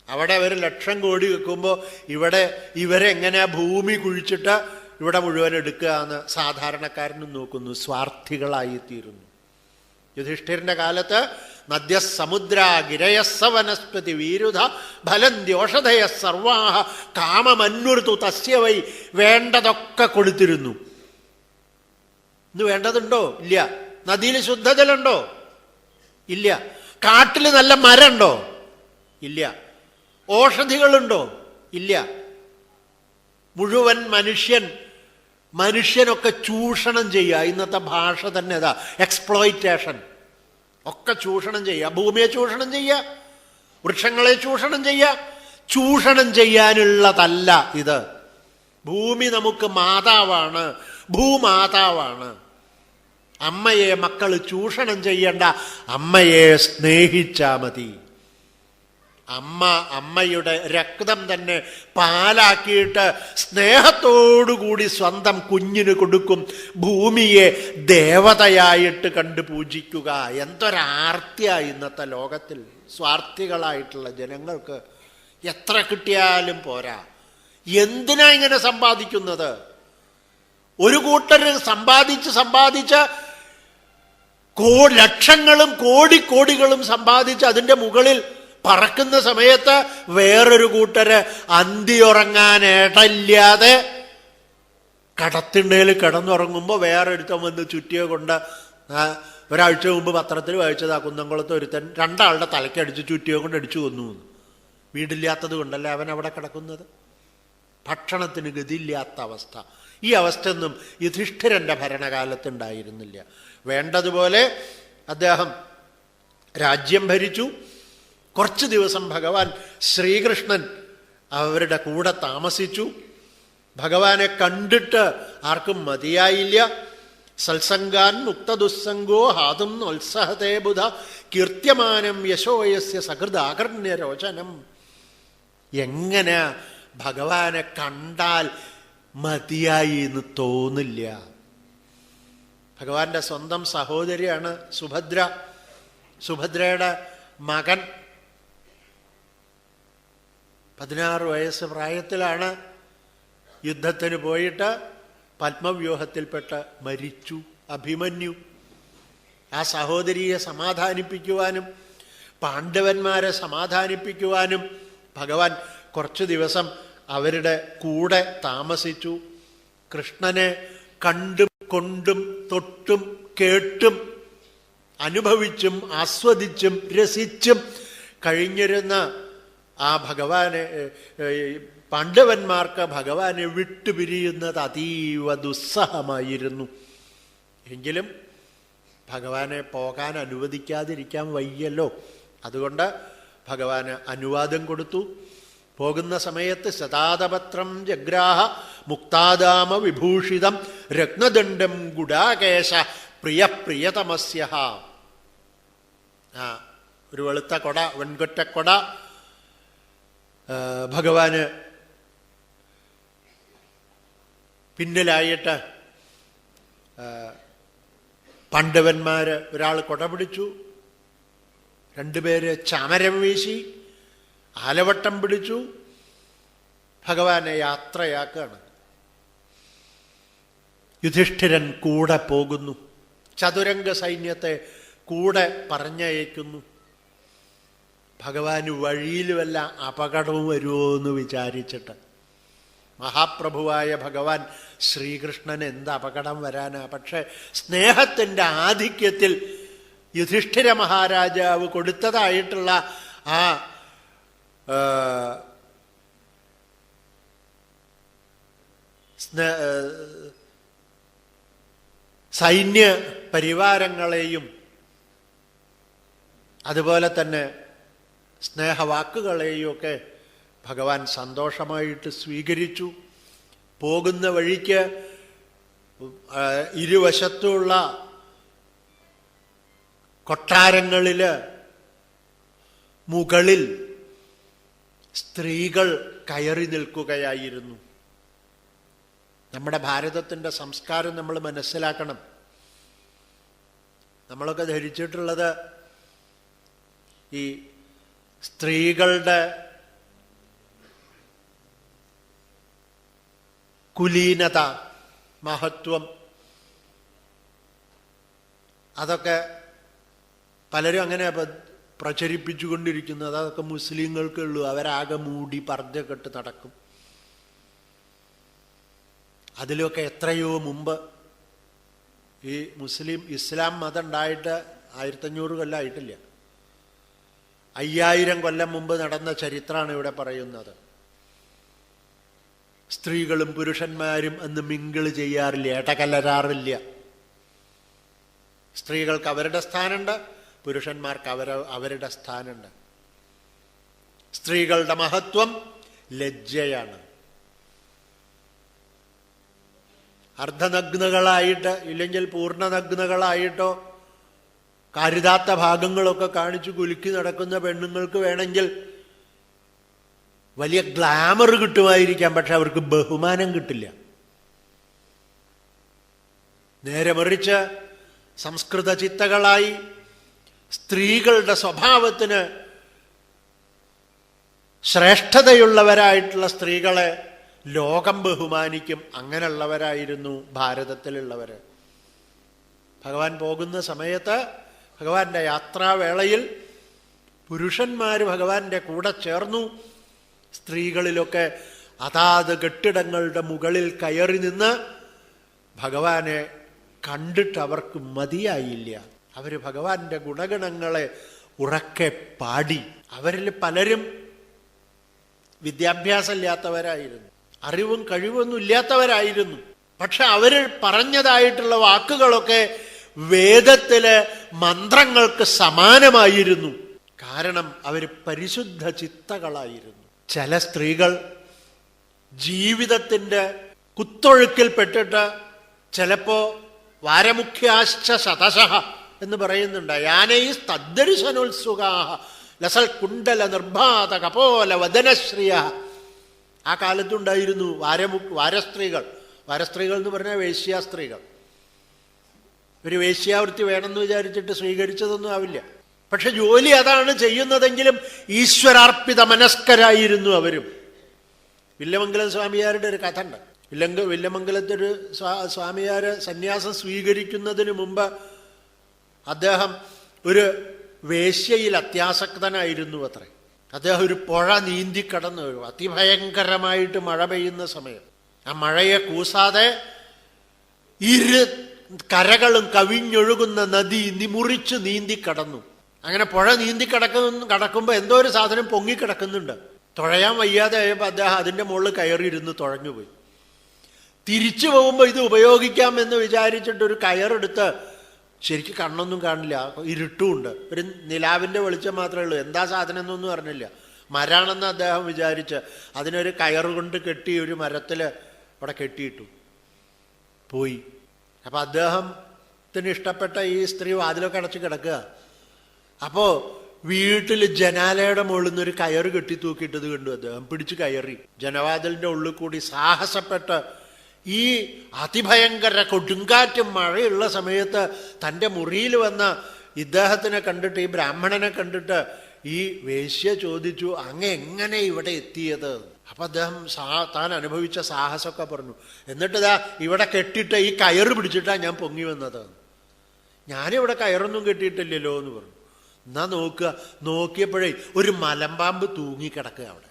അവിടെ അവർ ലക്ഷം കോടി വെക്കുമ്പോൾ ഇവിടെ ഇവരെങ്ങനെ ഭൂമി കുഴിച്ചിട്ട് ഇവിടെ മുഴുവൻ എടുക്കുക എന്ന് സാധാരണക്കാരനും നോക്കുന്നു. സ്വാർത്ഥികളായിത്തീരുന്നു. യുധിഷ്ഠിരന്റെ കാലത്ത് നദ്യ സമുദ്ര ഗിരയസ്സ വനസ്പതി വീരുധ ഫലന്ത്യോഷധയ സർവാഹ കാമമന്വർത്തു തസ്യ വൈ. വേണ്ടതൊക്കെ കൊടുത്തിരുന്നു. ഇന്ന് വേണ്ടതുണ്ടോ? ഇല്ല. നദിയിൽ ശുദ്ധജലുണ്ടോ? ഇല്ല. കാട്ടിൽ നല്ല മരമുണ്ടോ? ഇല്ല. ഓഷധികളുണ്ടോ? ഇല്ല. മുഴുവൻ മനുഷ്യനൊക്കെ ചൂഷണം ചെയ്യുക. ഇന്നത്തെ ഭാഷ തന്നെ അതാ, എക്സ്പ്ലോയിറ്റേഷൻ. ഒക്കെ ചൂഷണം ചെയ്യുക. ഭൂമിയെ ചൂഷണം ചെയ്യുക, വൃക്ഷങ്ങളെ ചൂഷണം ചെയ്യുക. ചൂഷണം ചെയ്യാനുള്ളതല്ല ഇത്. ഭൂമി നമുക്ക് മാതാവാണ്, ഭൂമാതാവാണ്. അമ്മയെ മക്കൾ ചൂഷണം ചെയ്യണ്ട, അമ്മയെ സ്നേഹിച്ചാ മതി. അമ്മയുടെ രക്തം തന്നെ പാലാക്കിയിട്ട് സ്നേഹത്തോടുകൂടി സ്വന്തം കുഞ്ഞിന് കൊടുക്കും. ഭൂമിയെ ദേവതയായിട്ട് കണ്ട് പൂജിക്കുക. എന്തൊരാർത്തിയാ ഇന്നത്തെ ലോകത്തിൽ. സ്വാർത്ഥികളായിട്ടുള്ള ജനങ്ങൾക്ക് എത്ര കിട്ടിയാലും പോരാ. എന്തിനാ ഇങ്ങനെ സമ്പാദിക്കുന്നത്? ഒരു കൂട്ടര് സമ്പാദിച്ച് ലക്ഷങ്ങളും കോടികളും സമ്പാദിച്ച് അതിൻ്റെ മുകളിൽ പറക്കുന്ന സമയത്ത് വേറൊരു കൂട്ടര് അന്തിയുറങ്ങാൻ ഇടയില്ലാതെ കടത്തിണ്ടയിൽ കിടന്നുറങ്ങുമ്പോൾ വേറൊരുത്തൻ വന്ന് ചുറ്റിയെ കൊണ്ട്, ഒരാഴ്ച മുമ്പ് പത്രത്തിൽ വായിച്ചത്, ആ കുന്നംകുളത്ത് ഒരുത്തൻ 2 ആളുടെ തലയ്ക്കടിച്ച് ചുറ്റിയെ കൊണ്ട് അടിച്ചു കൊന്നു. വീടില്ലാത്തത് കൊണ്ടല്ലേ അവൻ അവിടെ കിടക്കുന്നത്. ഭക്ഷണത്തിന് ഗതിയില്ലാത്ത അവസ്ഥ. ഈ അവസ്ഥയൊന്നും യുധിഷ്ഠിരന്റെ ഭരണകാലത്തുണ്ടായിരുന്നില്ല. വേണ്ടതുപോലെ അദ്ദേഹം രാജ്യം ഭരിച്ചു. കുറച്ച് ദിവസം ഭഗവാൻ ശ്രീകൃഷ്ണൻ അവരുടെ കൂടെ താമസിച്ചു. ഭഗവാനെ കണ്ടിട്ട് ആർക്കും മതിയായില്ല. സത്സംഗാൻ മുക്തദുസ്സംഗോ ഹാതും നോത്സഹതേ ബുധ കീർത്യമാനം യശോയസ്യ സഹൃദാകർണ്യരോചനം. എങ്ങനെ ഭഗവാനെ കണ്ടാൽ മതിയായി എന്ന് തോന്നില്ല. ഭഗവാന്റെ സ്വന്തം സഹോദരിയാണ് സുഭദ്ര. സുഭദ്രയുടെ മകൻ 16 വയസ്സ് പ്രായത്തിലാണ് യുദ്ധത്തിന് പോയിട്ട് പത്മവ്യൂഹത്തിൽപ്പെട്ട് മരിച്ചു അഭിമന്യു. ആ സഹോദരിയെ സമാധാനിപ്പിക്കുവാനും പാണ്ഡവന്മാരെ സമാധാനിപ്പിക്കുവാനും ഭഗവാൻ കുറച്ചു ദിവസം അവരുടെ കൂടെ താമസിച്ചു. കൃഷ്ണനെ കണ്ടും കൊണ്ടും തൊട്ടും കേട്ടും അനുഭവിച്ചും ആസ്വദിച്ചും രസിച്ചും കഴിഞ്ഞിരുന്ന ആ ഭഗവാനെ, പാണ്ഡവന്മാർക്ക് ഭഗവാനെ വിട്ടുപിരിയുന്നത് അതീവ ദുസ്സഹമായിരുന്നു. എങ്കിലും ഭഗവാനെ പോകാൻ അനുവദിക്കാതിരിക്കാൻ വയ്യല്ലോ. അതുകൊണ്ട് ഭഗവാന് അനുവാദം കൊടുത്തു. പോകുന്ന സമയത്ത് ശതാദപത്രം ജഗ്രാഹ മുക്താദാമ വിഭൂഷിതം രത്നദണ്ഡം ഗുഡാകേശ പ്രിയതമസ്യ. ഒരു വെളുത്ത കൊട, വെൺകൊറ്റക്കൊട ഭഗവാന് പിന്നിലായിട്ട് പാണ്ഡവന്മാര് ഒരാൾ കൊട പിടിച്ചു, 2 പേര് ചാമരം വീശി, ആലവട്ടം പിടിച്ചു. ഭഗവാനെ യാത്രയാക്കാണ്. യുധിഷ്ഠിരൻ കൂടെ പോകുന്നു. ചതുരംഗ സൈന്യത്തെ കൂടെ പറഞ്ഞയക്കുന്നു. ഭഗവാന് വഴിയിൽ വല്ല അപകടവും വരുമോ എന്ന് വിചാരിച്ചിട്ട്. മഹാപ്രഭുവായ ഭഗവാൻ ശ്രീകൃഷ്ണന് എന്ത് അപകടം വരാനാ? പക്ഷെ സ്നേഹത്തിൻ്റെ ആധിക്യത്തിൽ യുധിഷ്ഠിര മഹാരാജാവ് കൊടുത്തതായിട്ടുള്ള ആ സൈന്യ പരിവാരങ്ങളെയും അതുപോലെ തന്നെ സ്നേഹവാക്കുകളെയും ഒക്കെ ഭഗവാൻ സന്തോഷമായിട്ട് സ്വീകരിച്ചു. പോകുന്ന വഴിക്ക് ഇരുവശത്തുമുള്ള കൊട്ടാരങ്ങളിൽ മുകളിൽ സ്ത്രീകൾ കയറി നിൽക്കുകയായിരുന്നു. നമ്മുടെ ഭാരതത്തിൻ്റെ സംസ്കാരം നമ്മൾ മനസ്സിലാക്കണം. നമ്മളൊക്കെ ധരിച്ചിട്ടുള്ളത് ഈ സ്ത്രീകളുടെ കുലീനത, മഹത്വം, അതൊക്കെ പലരും അങ്ങനെ പ്രചരിപ്പിച്ചുകൊണ്ടിരിക്കുന്നത്. അതൊക്കെ മുസ്ലിങ്ങൾക്കുള്ളൂ. അവരാകെ മൂടി പർദ്ദയൊക്കെ ഇട്ട് നടക്കും. അതിലൊക്കെ എത്രയോ മുമ്പ് ഈ ഇസ്ലാം മതം ഉണ്ടായിട്ട് 1500 കൊല്ലം ആയിട്ടില്ല. 5000 കൊല്ലം മുമ്പ് നടന്ന ചരിത്രമാണ് ഇവിടെ പറയുന്നത്. സ്ത്രീകളും പുരുഷന്മാരും അന്ന് മിങ്കിള് ചെയ്യാറില്ല, ഇടകലരാറില്ല. സ്ത്രീകൾക്ക് അവരുടെ സ്ഥാനമുണ്ട്, പുരുഷന്മാർക്ക് അവരുടെ സ്ഥാനമുണ്ട്. സ്ത്രീകളുടെ മഹത്വം ലജ്ജയാണ്. അർദ്ധനഗ്നകളായിട്ട് ഇല്ലെങ്കിൽ പൂർണ്ണനഗ്നകളായിട്ടോ കരുതാത്ത ഭാഗങ്ങളൊക്കെ കാണിച്ചു കുലുക്കി നടക്കുന്ന പെണ്ണുങ്ങൾക്ക് വേണമെങ്കിൽ വലിയ ഗ്ലാമർ കിട്ടുമായിരിക്കാം, പക്ഷെ അവർക്ക് ബഹുമാനം കിട്ടില്ല. നേരെ മറിച്ച് സംസ്കൃത ചിത്തകളായി സ്ത്രീകളുടെ സ്വഭാവത്തിന് ശ്രേഷ്ഠതയുള്ളവരായിട്ടുള്ള സ്ത്രീകളെ ലോകം ബഹുമാനിക്കും. അങ്ങനെയുള്ളവരായിരുന്നു ഭാരതത്തിലുള്ളവർ. ഭഗവാൻ പോകുന്ന സമയത്ത് ഭഗവാന്റെ യാത്രാവേളയിൽ പുരുഷന്മാർ ഭഗവാന്റെ കൂടെ ചേർന്നു. സ്ത്രീകളിലൊക്കെ അതാത് കെട്ടിടങ്ങളുടെ മുകളിൽ കയറി നിന്ന് ഭഗവാനെ കണ്ടിട്ട് അവർക്ക് മതിയായില്ല. അവർ ഭഗവാന്റെ ഗുണഗണങ്ങളെ ഉറക്കെ പാടി. അവരിൽ പലരും വിദ്യാഭ്യാസമില്ലാത്തവരായിരുന്നു, അറിവും കഴിവൊന്നും ഇല്ലാത്തവരായിരുന്നു. പക്ഷെ അവർ പറഞ്ഞതായിട്ടുള്ള വാക്കുകളൊക്കെ വേദത്തിലെ മന്ത്രങ്ങൾക്ക് സമാനമായിരുന്നു. കാരണം അവർ പരിശുദ്ധ ചിത്തകളായിരുന്നു. ചില സ്ത്രീകൾ ജീവിതത്തിൻ്റെ കുത്തൊഴുക്കിൽപ്പെട്ടിട്ട് ചിലപ്പോ വാരമുഖ്യാശ്ച ശതശഃ എന്ന് പറയുന്നുണ്ട്. യാനൈ തദ്ദർശനോത്സുകാഹ ലസൽ കുണ്ടല നിർഭാത കപോല വദനശ്രിയ. ആ കാലത്തുണ്ടായിരുന്നു വാരസ്ത്രീകൾ. വാരസ്ത്രീകൾ എന്ന് പറഞ്ഞാൽ വേശ്യാസ്ത്രീകൾ. ഒരു വേശ്യാവൃത്തി വേണമെന്ന് വിചാരിച്ചിട്ട് സ്വീകരിച്ചതൊന്നും ആവില്ല. പക്ഷെ ജോലി അതാണ് ചെയ്യുന്നതെങ്കിലും ഈശ്വരാർപ്പിത മനസ്കരായിരുന്നു അവരും. വില്യമംഗലം സ്വാമിയാരുടെ ഒരു കഥ ഉണ്ട്. വില്യമംഗലത്തൊരു സ്വാമിയാര് സന്യാസം സ്വീകരിക്കുന്നതിന് മുമ്പ് അദ്ദേഹം ഒരു വേശ്യയിൽ അത്യാസക്തനായിരുന്നു അത്രേ. അദ്ദേഹം ഒരു പുഴ നീന്തി കടന്നു വരും. അതിഭയങ്കരമായിട്ട് മഴ പെയ്യുന്ന സമയം. ആ മഴയെ കൂസാതെ ഇരു കരകളും കവിഞ്ഞൊഴുകുന്ന നദി മുറിച്ച് നീന്തി കടന്നു. അങ്ങനെ പുഴ നീന്തി കടക്കുമ്പോൾ എന്തോ ഒരു സാധനം പൊങ്ങിക്കിടക്കുന്നുണ്ട്. തുഴയാൻ വയ്യാതെ ആയപ്പോൾ അദ്ദേഹം അതിൻ്റെ മുകളിൽ കയറിയിരുന്ന് തുഴഞ്ഞുപോയി. തിരിച്ചു പോകുമ്പോൾ ഇത് ഉപയോഗിക്കാമെന്ന് വിചാരിച്ചിട്ട് ഒരു കയറെടുത്ത്, ശരിക്കും കണ്ണൊന്നും കാണില്ല, ഇരുട്ടുമുണ്ട്, ഒരു നിലാവിൻ്റെ വെളിച്ചം മാത്രമേ ഉള്ളൂ, എന്താ സാധനം എന്നൊന്നും അറിഞ്ഞില്ല. മരാണെന്ന് അദ്ദേഹം വിചാരിച്ച് അതിനൊരു കയറുകൊണ്ട് കെട്ടി ഒരു മരത്തിൽ അവിടെ കെട്ടിയിട്ടു പോയി. അപ്പം അദ്ദേഹത്തിന് ഇഷ്ടപ്പെട്ട ഈ സ്ത്രീ വാതിലൊക്കെ അടച്ച് കിടക്കുക. അപ്പോൾ വീട്ടിൽ ജനാലയുടെ മുകളിൽ നിന്നൊരു കയറ് കെട്ടി തൂക്കിയിട്ടത് കണ്ടു. അദ്ദേഹം പിടിച്ച് കയറി ജനവാതിലിൻ്റെ ഉള്ളിൽ കൂടി സാഹസപ്പെട്ട് ഈ അതിഭയങ്കര കൊടുങ്കാറ്റും മഴയുള്ള സമയത്ത് തൻ്റെ മുറിയിൽ വന്ന ഇദ്ദേഹത്തിനെ കണ്ടിട്ട്, ഈ ബ്രാഹ്മണനെ കണ്ടിട്ട് ഈ വേശ്യ ചോദിച്ചു, അങ്ങ് എങ്ങനെ ഇവിടെ എത്തിയത്? അപ്പം അദ്ദേഹം താൻ അനുഭവിച്ച സാഹസമൊക്കെ പറഞ്ഞു. എന്നിട്ടിതാ ഇവിടെ കെട്ടിയിട്ട് ഈ കയറ് പിടിച്ചിട്ടാണ് ഞാൻ പൊങ്ങി വന്നത്. ഞാനിവിടെ കയറൊന്നും കെട്ടിയിട്ടില്ലല്ലോ എന്ന് പറഞ്ഞു. എന്നാ നോക്കിയപ്പോഴേ ഒരു മലമ്പാമ്പ് തൂങ്ങിക്കിടക്കുക അവിടെ.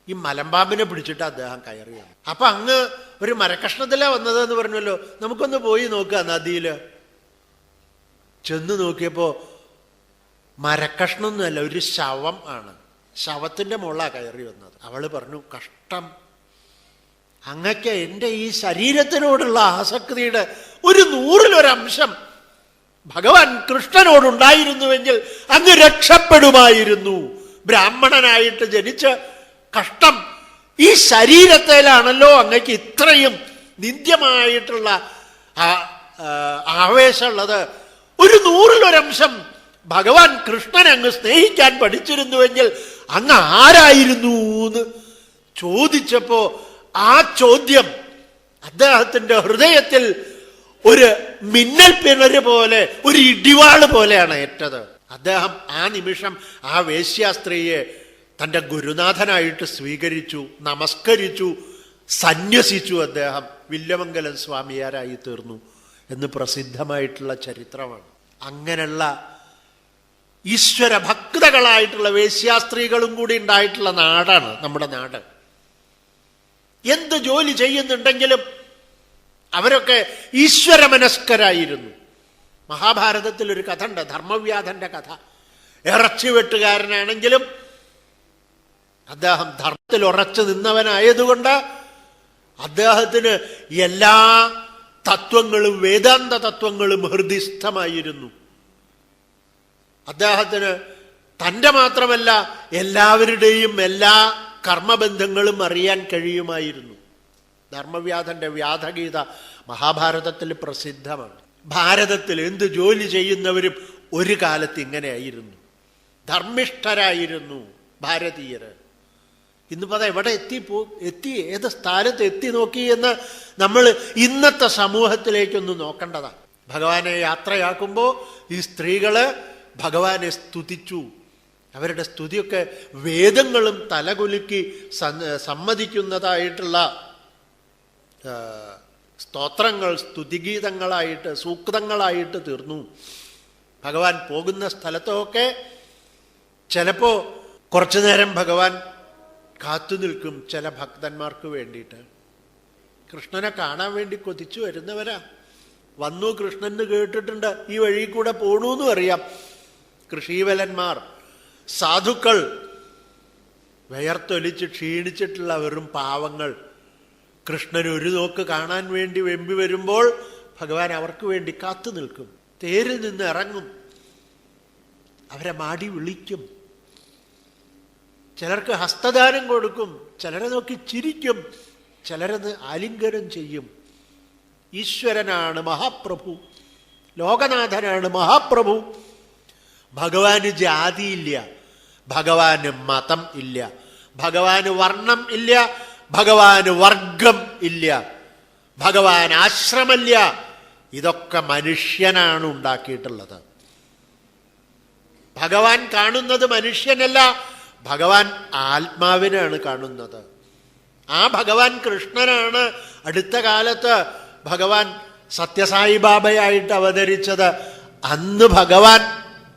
ഈ മലമ്പാമ്പിനെ പിടിച്ചിട്ട് അദ്ദേഹം കയറിയാണ്. അപ്പൊ അങ്ങ് ഒരു മരക്കഷ്ണത്തിലാണ് വന്നതെന്ന് പറഞ്ഞല്ലോ, നമുക്കൊന്ന് പോയി നോക്കുക. നദിയിൽ ചെന്ന് നോക്കിയപ്പോ മരക്കഷ്ണമൊന്നുമല്ല, ഒരു ശവം ആണ്. ശവത്തിന്റെ മുകളിലാണ് കയറി വന്നത്. അവള് പറഞ്ഞു, കഷ്ടം, അങ്ങക്ക് എൻ്റെ ഈ ശരീരത്തിനോടുള്ള ആസക്തിയുടെ ഒരു 100-1 ഭഗവാൻ കൃഷ്ണനോടുണ്ടായിരുന്നുവെങ്കിൽ അങ്ങ് രക്ഷപ്പെടുമായിരുന്നു. ബ്രാഹ്മണനായിട്ട് ജനിച്ച് കഷ്ടം ഈ ശരീരത്തിലാണല്ലോ അങ്ങക്ക് ഇത്രയും നിന്ദ്യമായിട്ടുള്ള ആവേശമുള്ളത്. ഒരു 100-1 ഭഗവാൻ കൃഷ്ണൻ അങ്ങ് സ്നേഹിക്കാൻ പഠിച്ചിരുന്നുവെങ്കിൽ അങ്ങ് ആരായിരുന്നു എന്ന് ചോദിച്ചപ്പോ ആ ചോദ്യം അദ്ദേഹത്തിന്റെ ഹൃദയത്തിൽ ഒരു മിന്നൽ പിണര് പോലെ, ഒരു ഇടിവാള് പോലെയാണ് ഏറ്റത്. അദ്ദേഹം ആ നിമിഷം ആ വേശ്യാസ്ത്രീയെ തൻ്റെ ഗുരുനാഥനായിട്ട് സ്വീകരിച്ചു, നമസ്കരിച്ചു, സന്യസിച്ചു. അദ്ദേഹം വില്യമംഗലം സ്വാമിയാരായി തീർന്നു എന്ന് പ്രസിദ്ധമായിട്ടുള്ള ചരിത്രമാണ്. അങ്ങനെയുള്ള ഈശ്വര ഭക്തകളായിട്ടുള്ള വേശ്യാസ്ത്രീകളും കൂടി ഉണ്ടായിട്ടുള്ള നാടാണ് നമ്മുടെ നാട്. എന്ത് ജോലി ചെയ്യുന്നുണ്ടെങ്കിലും അവരൊക്കെ ഈശ്വരമനസ്കരായിരുന്നു. മഹാഭാരതത്തിൽ ഒരു കഥ ഉണ്ട്, ധർമ്മവ്യാധന്റെ കഥ. ഇറച്ചി വെട്ടുകാരനാണെങ്കിലും അദ്ദേഹം ധർമ്മത്തിൽ ഉറച്ചു നിന്നവനായതുകൊണ്ട് അദ്ദേഹത്തിന് എല്ലാ തത്വങ്ങളും, വേദാന്ത തത്വങ്ങളും ഹൃദിസ്ഥമായിരുന്നു. അദ്ദേഹത്തിന് തൻ്റെ മാത്രമല്ല എല്ലാവരുടെയും എല്ലാ കർമ്മബന്ധങ്ങളും അറിയാൻ കഴിയുമായിരുന്നു. ധർമ്മവ്യാധന്റെ വ്യാധഗീത മഹാഭാരതത്തിൽ പ്രസിദ്ധമാണ്. ഭാരതത്തിൽ എന്ത് ജോലി ചെയ്യുന്നവരും ഒരു കാലത്ത് ഇങ്ങനെയായിരുന്നു, ധർമ്മിഷ്ഠരായിരുന്നു ഭാരതീയര്. ഇന്നിപ്പോൾ അത് എവിടെ എത്തി, ഏത് സ്ഥാനത്ത് എത്തി നോക്കി എന്ന് നമ്മൾ ഇന്നത്തെ സമൂഹത്തിലേക്കൊന്ന് നോക്കേണ്ടതാണ്. ഭഗവാനെ യാത്രയാക്കുമ്പോൾ ഈ സ്ത്രീകള് ഭഗവാനെ സ്തുതിച്ചു. അവരുടെ സ്തുതിയൊക്കെ വേദങ്ങളും തലകുലുക്കി സമ്മതിക്കുന്നതായിട്ടുള്ള സ്തോത്രങ്ങൾ, സ്തുതിഗീതങ്ങളായിട്ട്, സൂക്തങ്ങളായിട്ട് തീർന്നു. ഭഗവാൻ പോകുന്ന സ്ഥലത്തൊക്കെ ചിലപ്പോൾ കുറച്ചു നേരം ഭഗവാൻ കാത്തു നിൽക്കും ചില ഭക്തന്മാർക്ക് വേണ്ടിയിട്ട്. കൃഷ്ണനെ കാണാൻ വേണ്ടി കൊതിച്ചു വരുന്നവരാ. വന്നു കൃഷ്ണന് കേട്ടിട്ടുണ്ട്, ഈ വഴി കൂടെ പോണൂന്നും അറിയാം. കൃഷീവലന്മാർ, സാധുക്കൾ, വിയർത്തൊലിച്ച് ക്ഷീണിച്ചിട്ടുള്ള വെറും പാവങ്ങൾ കൃഷ്ണൻ ഒരു നോക്ക് കാണാൻ വേണ്ടി വെമ്പി വരുമ്പോൾ ഭഗവാൻ അവർക്ക് വേണ്ടി കാത്തു നിൽക്കും. തേരിൽ നിന്ന് ഇറങ്ങും, അവരെ മാടി വിളിക്കും, ചിലർക്ക് ഹസ്തദാനം കൊടുക്കും, ചിലരെ നോക്കി ചിരിക്കും, ചിലരത് ആലിംഗനം ചെയ്യും. ഈശ്വരനാണ് മഹാപ്രഭു, ലോകനാഥനാണ് മഹാപ്രഭു. ഭഗവാന് ജാതിയില്ല, ഭഗവാന് മതം ഇല്ല, ഭഗവാന് വർണ്ണം ഇല്ല, ഭഗവാന് വർഗം ഇല്ല, ഭഗവാൻ ആശ്രമമില്ല. ഇതൊക്കെ മനുഷ്യനാണ് ഉണ്ടാക്കിയിട്ടുള്ളത്. ഭഗവാൻ കാണുന്നത് മനുഷ്യനല്ല, ഭഗവാൻ ആത്മാവിനാണ് കാണുന്നത്. ആ ഭഗവാൻ കൃഷ്ണനാണ് അടുത്ത കാലത്ത് ഭഗവാൻ സത്യസായിബാബയായിട്ട് അവതരിച്ചത്. അന്ന് ഭഗവാൻ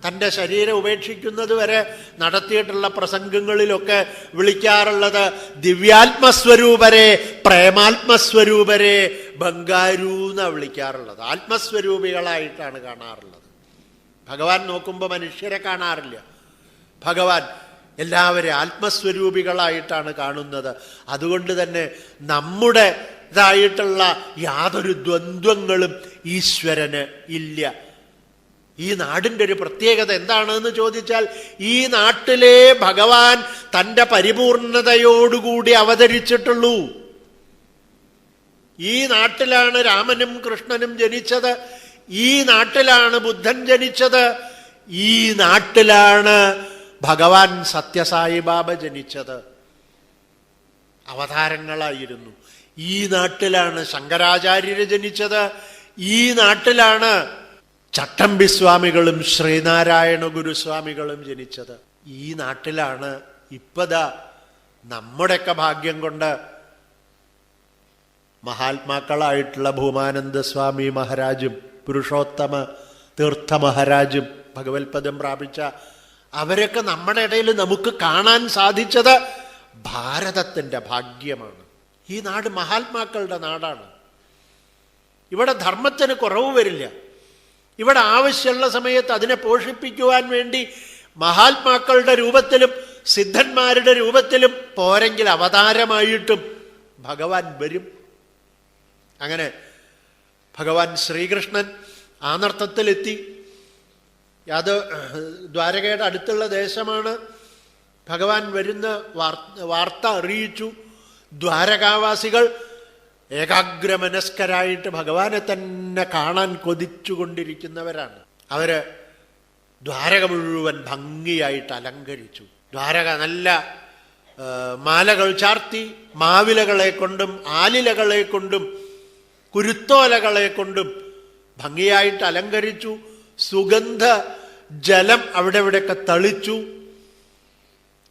തൻ്റെ ശരീരം ഉപേക്ഷിക്കുന്നത് വരെ നടത്തിയിട്ടുള്ള പ്രസംഗങ്ങളിലൊക്കെ വിളിക്കാറുള്ളത് ദിവ്യാത്മസ്വരൂപരെ, പ്രേമാത്മസ്വരൂപരെ, ബംഗാരൂന്നാണ് വിളിക്കാറുള്ളത്. ആത്മസ്വരൂപികളായിട്ടാണ് കാണാറുള്ളത്. ഭഗവാൻ നോക്കുമ്പോൾ മനുഷ്യരെ കാണാറില്ല, ഭഗവാൻ എല്ലാവരെയും ആത്മസ്വരൂപികളായിട്ടാണ് കാണുന്നത്. അതുകൊണ്ട് തന്നെ നമ്മുടേതായിട്ടുള്ള യാതൊരു ദ്വന്ദ്വങ്ങളും ഈശ്വരന് ഇല്ല. ഈ നാടിൻ്റെ ഒരു പ്രത്യേകത എന്താണെന്ന് ചോദിച്ചാൽ, ഈ നാട്ടിലെ ഭഗവാൻ തൻ്റെ പരിപൂർണതയോടുകൂടി അവതരിച്ചിട്ടുള്ളൂ. ഈ നാട്ടിലാണ് രാമനും കൃഷ്ണനും ജനിച്ചത്, ഈ നാട്ടിലാണ് ബുദ്ധൻ ജനിച്ചത്, ഈ നാട്ടിലാണ് ഭഗവാൻ സത്യസായിബാബ ജനിച്ചത്. അവതാരങ്ങളായിരുന്നു. ഈ നാട്ടിലാണ് ശങ്കരാചാര്യര് ജനിച്ചത്, ഈ നാട്ടിലാണ് ചട്ടമ്പിസ്വാമികളും ശ്രീനാരായണ ഗുരുസ്വാമികളും ജനിച്ചത്. ഈ നാട്ടിലാണ് ഇപ്പതാ നമ്മുടെയൊക്കെ ഭാഗ്യം കൊണ്ട് മഹാത്മാക്കളായിട്ടുള്ള ഭൂമാനന്ദ സ്വാമി മഹാരാജും പുരുഷോത്തമ തീർത്ഥ മഹാരാജും ഭഗവത്പദം പ്രാപിച്ച അവരൊക്കെ നമ്മുടെ ഇടയിൽ നമുക്ക് കാണാൻ സാധിച്ചത് ഭാരതത്തിൻ്റെ ഭാഗ്യമാണ്. ഈ നാട് മഹാത്മാക്കളുടെ നാടാണ്. ഇവിടെ ധർമ്മത്തിന് കുറവ് വരില്ല. ഇവിടെ ആവശ്യമുള്ള സമയത്ത് അതിനെ പോഷിപ്പിക്കുവാൻ വേണ്ടി മഹാത്മാക്കളുടെ രൂപത്തിലും സിദ്ധന്മാരുടെ രൂപത്തിലും, പോരെങ്കിൽ അവതാരമായിട്ടും ഭഗവാൻ വരും. അങ്ങനെ ഭഗവാൻ ശ്രീകൃഷ്ണൻ ആ നർത്തത്തിലെത്തി. അത് ദ്വാരകയുടെ അടുത്തുള്ള ദേശമാണ്. ഭഗവാൻ വരുന്ന വാർത്ത അറിയിച്ചു. ദ്വാരകാവാസികൾ ഏകാഗ്രമനസ്കരായിട്ട് ഭഗവാനെ തന്നെ കാണാൻ കൊതിച്ചുകൊണ്ടിരിക്കുന്നവരാണ്. അവര് ദ്വാരക മുഴുവൻ ഭംഗിയായിട്ട് അലങ്കരിച്ചു. ദ്വാരക നല്ല മാലകൾ ചാർത്തി, മാവിലകളെ കൊണ്ടും ആലിലകളെ കൊണ്ടും കുരുത്തോലകളെ കൊണ്ടും ഭംഗിയായിട്ട് അലങ്കരിച്ചു. സുഗന്ധ ജലം അവിടെ ഇവിടെയൊക്കെ തളിച്ചു,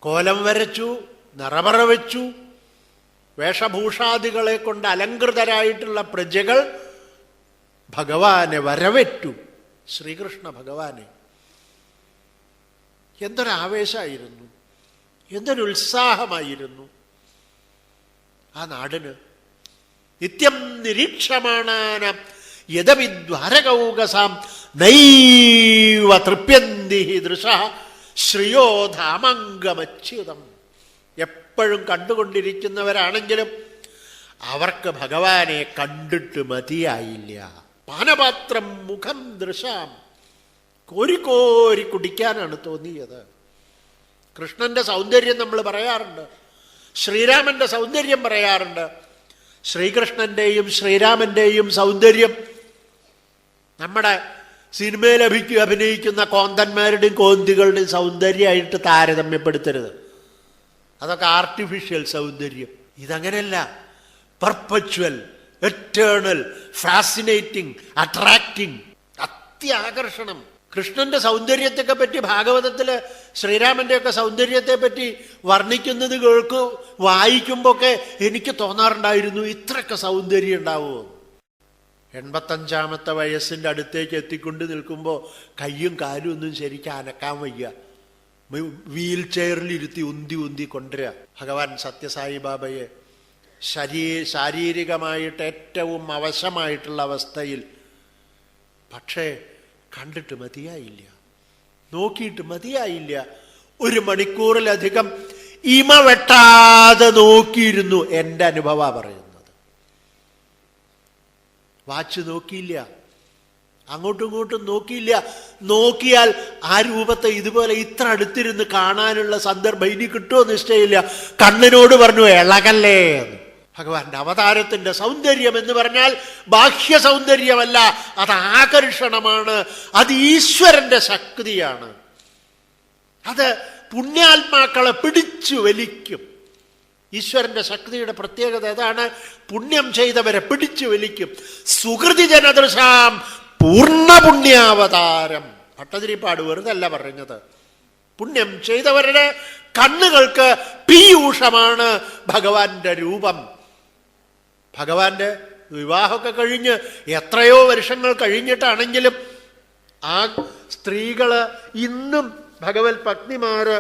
കോലം വരച്ചു, നിറപറ വെച്ചു. വേഷഭൂഷാദികളെ കൊണ്ട് അലങ്കൃതരായിട്ടുള്ള പ്രജകൾ ഭഗവാനെ വരവേറ്റു. ശ്രീകൃഷ്ണ ഭഗവാനെ എന്തൊരാവേശമായിരുന്നു, എന്തൊരുത്സാഹമായിരുന്നു ആ നാടിന്. നിത്യം നിരീക്ഷമാണാനാം യദവിദ്വാരകൗകസാം നൈവ തൃപ്യന്തി ദൃശ ശ്രിയോ ധാമാംഗമച്യുതം. എപ്പോഴും കണ്ടുകൊണ്ടിരിക്കുന്നവരാണെങ്കിലും അവർക്ക് ഭഗവാനെ കണ്ടിട്ട് മതിയായില്ല. പാനപാത്രം മുഖം ദൃശാം, കോരിക്കോരി കുടിക്കാനാണ് തോന്നിയത്. കൃഷ്ണന്റെ സൗന്ദര്യം നമ്മൾ പറയാറുണ്ട്, ശ്രീരാമന്റെ സൗന്ദര്യം പറയാറുണ്ട്. ശ്രീകൃഷ്ണന്റെയും ശ്രീരാമന്റെയും സൗന്ദര്യം നമ്മുടെ സിനിമയിൽ അഭിനയിക്കുന്ന കോന്തന്മാരുടെയും കോന്തികളുടെയും സൗന്ദര്യമായിട്ട് താരതമ്യപ്പെടുത്തരുത്. അതൊക്കെ ആർട്ടിഫിഷ്യൽ സൗന്ദര്യം. ഇതങ്ങനെയല്ല. പെർപ്പച്വൽ, എറ്റേണൽ, ഫാസിനേറ്റിംഗ്, അട്രാക്റ്റിംഗ്, അത്യാകർഷണം. കൃഷ്ണന്റെ സൗന്ദര്യത്തെ പറ്റി ഭാഗവതത്തില് ശ്രീരാമന്റെ ഒക്കെ സൗന്ദര്യത്തെ പറ്റി വർണ്ണിക്കുന്നത് വായിക്കുമ്പോഴൊക്കെ എനിക്ക് തോന്നാറുണ്ടായിരുന്നു, ഇത്രയൊക്കെ സൗന്ദര്യം ഉണ്ടാവുമോ. 85-ാമത്തെ വയസ്സിന്റെ അടുത്തേക്ക് എത്തിക്കൊണ്ട് നിൽക്കുമ്പോൾ കയ്യും കാലും ഒന്നും ശരിക്കും അനക്കാൻ വയ്യ. വീൽ ചെയറിലിരുത്തി ഉന്തി ഉന്തി കൊണ്ടുവരിക. ഭഗവാൻ സത്യസായി ബാബയെ ശാരീരികമായിട്ട് ഏറ്റവും അവശമായിട്ടുള്ള അവസ്ഥയിൽ. പക്ഷേ കണ്ടിട്ട് മതിയായില്ല, നോക്കിയിട്ട് മതിയായില്ല. 1 മണിക്കൂറിലധികം ഇമ വെട്ടാതെ നോക്കിയിരുന്നു. എൻ്റെ അനുഭവ പറയുന്നത്. വാച്ച് നോക്കിയില്ല, അങ്ങോട്ടും ഇങ്ങോട്ടും നോക്കിയില്ല. നോക്കിയാൽ ആ രൂപത്തെ ഇതുപോലെ ഇത്ര അടുത്തിരുന്ന് കാണാനുള്ള സന്ദർഭം ഇനി കിട്ടുമോ നിശ്ചയില്ല. കണ്ണിനോട് പറഞ്ഞു ഇളകല്ലേ എന്ന്. ഭഗവാന്റെ അവതാരത്തിന്റെ സൗന്ദര്യം എന്ന് പറഞ്ഞാൽ ബാഹ്യ സൗന്ദര്യമല്ല, അത് ആകർഷണമാണ്, അത് ഈശ്വരന്റെ ശക്തിയാണ്. അത് പുണ്യാത്മാക്കളെ പിടിച്ചു വലിക്കും. ഈശ്വരന്റെ ശക്തിയുടെ പ്രത്യേകത അതാണ്. പുണ്യം ചെയ്തവരെ പിടിച്ചു വലിക്കും. സുകൃതി ജനദൃശാം പൂർണ്ണ പുണ്യാവതാരം. ഭട്ടതിരിപ്പാട് വെറുതല്ല പറഞ്ഞത്. പുണ്യം ചെയ്തവരുടെ കണ്ണുകൾക്ക് പീയൂഷമാണ് ഭഗവാന്റെ രൂപം. ഭഗവാന്റെ വിവാഹമൊക്കെ കഴിഞ്ഞ് എത്രയോ വർഷങ്ങൾ കഴിഞ്ഞിട്ടാണെങ്കിലും ആ സ്ത്രീകള് ഇന്നും ഭഗവത് പത്നിമാര്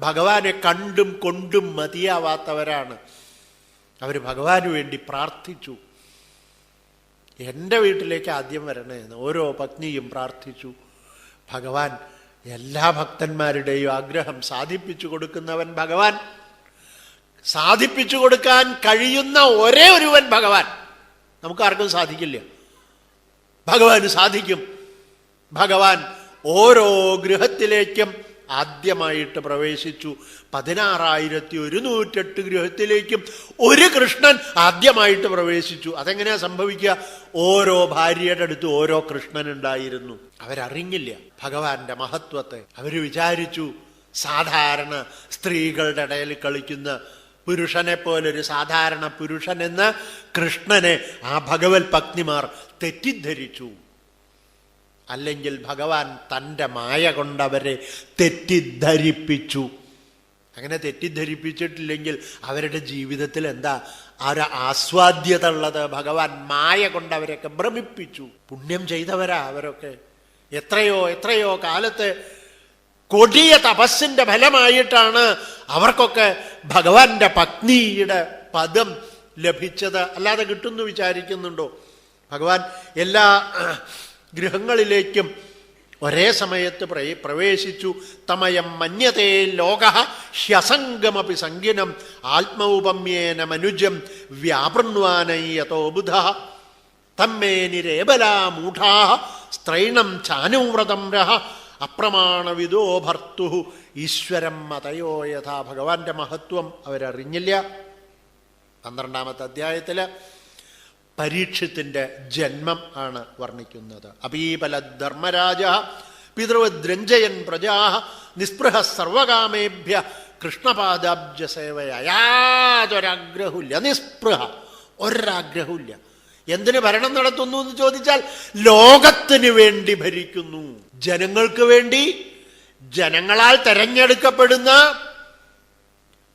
ഭഗവാനെ കണ്ടും കൊണ്ടും മതിയാവാത്തവരാണ്. അവർ ഭഗവാന് വേണ്ടി പ്രാർത്ഥിച്ചു. എൻ്റെ വീട്ടിലേക്ക് ആദ്യം വരണേന്ന് ഓരോ പത്നിയും പ്രാർത്ഥിച്ചു. ഭഗവാൻ എല്ലാ ഭക്തന്മാരുടെയും ആഗ്രഹം സാധിപ്പിച്ചു കൊടുക്കുന്നവൻ ഭഗവാൻ. സാധിപ്പിച്ചു കൊടുക്കാൻ കഴിയുന്ന ഒരേ ഒരുവൻ ഭഗവാൻ. നമുക്കാർക്കും സാധിക്കില്ല, ഭഗവാന് സാധിക്കും. ഭഗവാൻ ഓരോ ഗൃഹത്തിലേക്കും ആദ്യമായിട്ട് പ്രവേശിച്ചു. 16,108 ഗൃഹത്തിലേക്കും ഒരു കൃഷ്ണൻ ആദ്യമായിട്ട് പ്രവേശിച്ചു. അതെങ്ങനെയാ സംഭവിക്കുക? ഓരോ ഭാര്യയുടെ അടുത്ത് ഓരോ കൃഷ്ണൻ ഉണ്ടായിരുന്നു. അവരറിഞ്ഞില്ല ഭഗവാന്റെ മഹത്വത്തെ. അവര് വിചാരിച്ചു സാധാരണ സ്ത്രീകളുടെ ഇടയിൽ കളിക്കുന്ന പുരുഷനെ പോലൊരു സാധാരണ പുരുഷൻ എന്ന് കൃഷ്ണനെ ആ ഭഗവത് പത്നിമാർ തെറ്റിദ്ധരിച്ചു. അല്ലെങ്കിൽ ഭഗവാൻ തൻ്റെ മായ കൊണ്ടവരെ തെറ്റിദ്ധരിപ്പിച്ചു. അങ്ങനെ തെറ്റിദ്ധരിപ്പിച്ചിട്ടില്ലെങ്കിൽ അവരുടെ ജീവിതത്തിൽ എന്താ ഒരു ആസ്വാദ്യത ഉള്ളത്? ഭഗവാൻ മായ കൊണ്ടവരെയൊക്കെ ഭ്രമിപ്പിച്ചു. പുണ്യം ചെയ്തവരാ അവരൊക്കെ. എത്രയോ എത്രയോ കാലത്തെ കൊടിയ തപസ്സിന്റെ ഫലമായിട്ടാണ് അവർക്കൊക്കെ ഭഗവാന്റെ പത്നിയുടെ പദം ലഭിച്ചത്. അല്ലാതെ കിട്ടുന്നു വിചാരിക്കുന്നുണ്ടോ? ഭഗവാൻ എല്ലാ ഗൃഹങ്ങളിലേക്കും ഒരേ സമയത്ത് പ്രവേശിച്ചു. തമയം മന്യതേ ലോക ഹ്യസംഗമപി സംഗിനം ആത്മൗപമ്യേന മനുജം വ്യാപൃണ്വാനയ്യതോ ബുധ തമ്മേ നിരേബലാ മൂഢാ സ്ത്രൈണം ചാനുവ്രതം രഹ അപ്രമാണവിദോ ഭർത്തു ഈശ്വരം മതയോ യഥാ. ഭഗവാന്റെ മഹത്വം അവരറിഞ്ഞില്ല. 12-ാമത്തെ അധ്യായത്തിൽ പരീക്ഷത്തിന്റെ ജന്മം ആണ് വർണ്ണിക്കുന്നത്. അപീപല ധർമ്മരാജ പിതൃവദ്രഞ്ജയൻ പ്രജാ നിസ്പൃഹ സർവകാമേഭ്യ കൃഷ്ണപാദാബ്ജ സേവയ. യാതൊരാഗ്രഹമില്ല, നിസ്പൃഹ, ഒരാഗ്രഹമില്ല. എന്തിന് ഭരണം നടത്തുന്നു എന്ന് ചോദിച്ചാൽ ലോകത്തിന് വേണ്ടി ഭരിക്കുന്നു. ജനങ്ങൾക്ക് വേണ്ടി, ജനങ്ങളാൽ തെരഞ്ഞെടുക്കപ്പെടുന്ന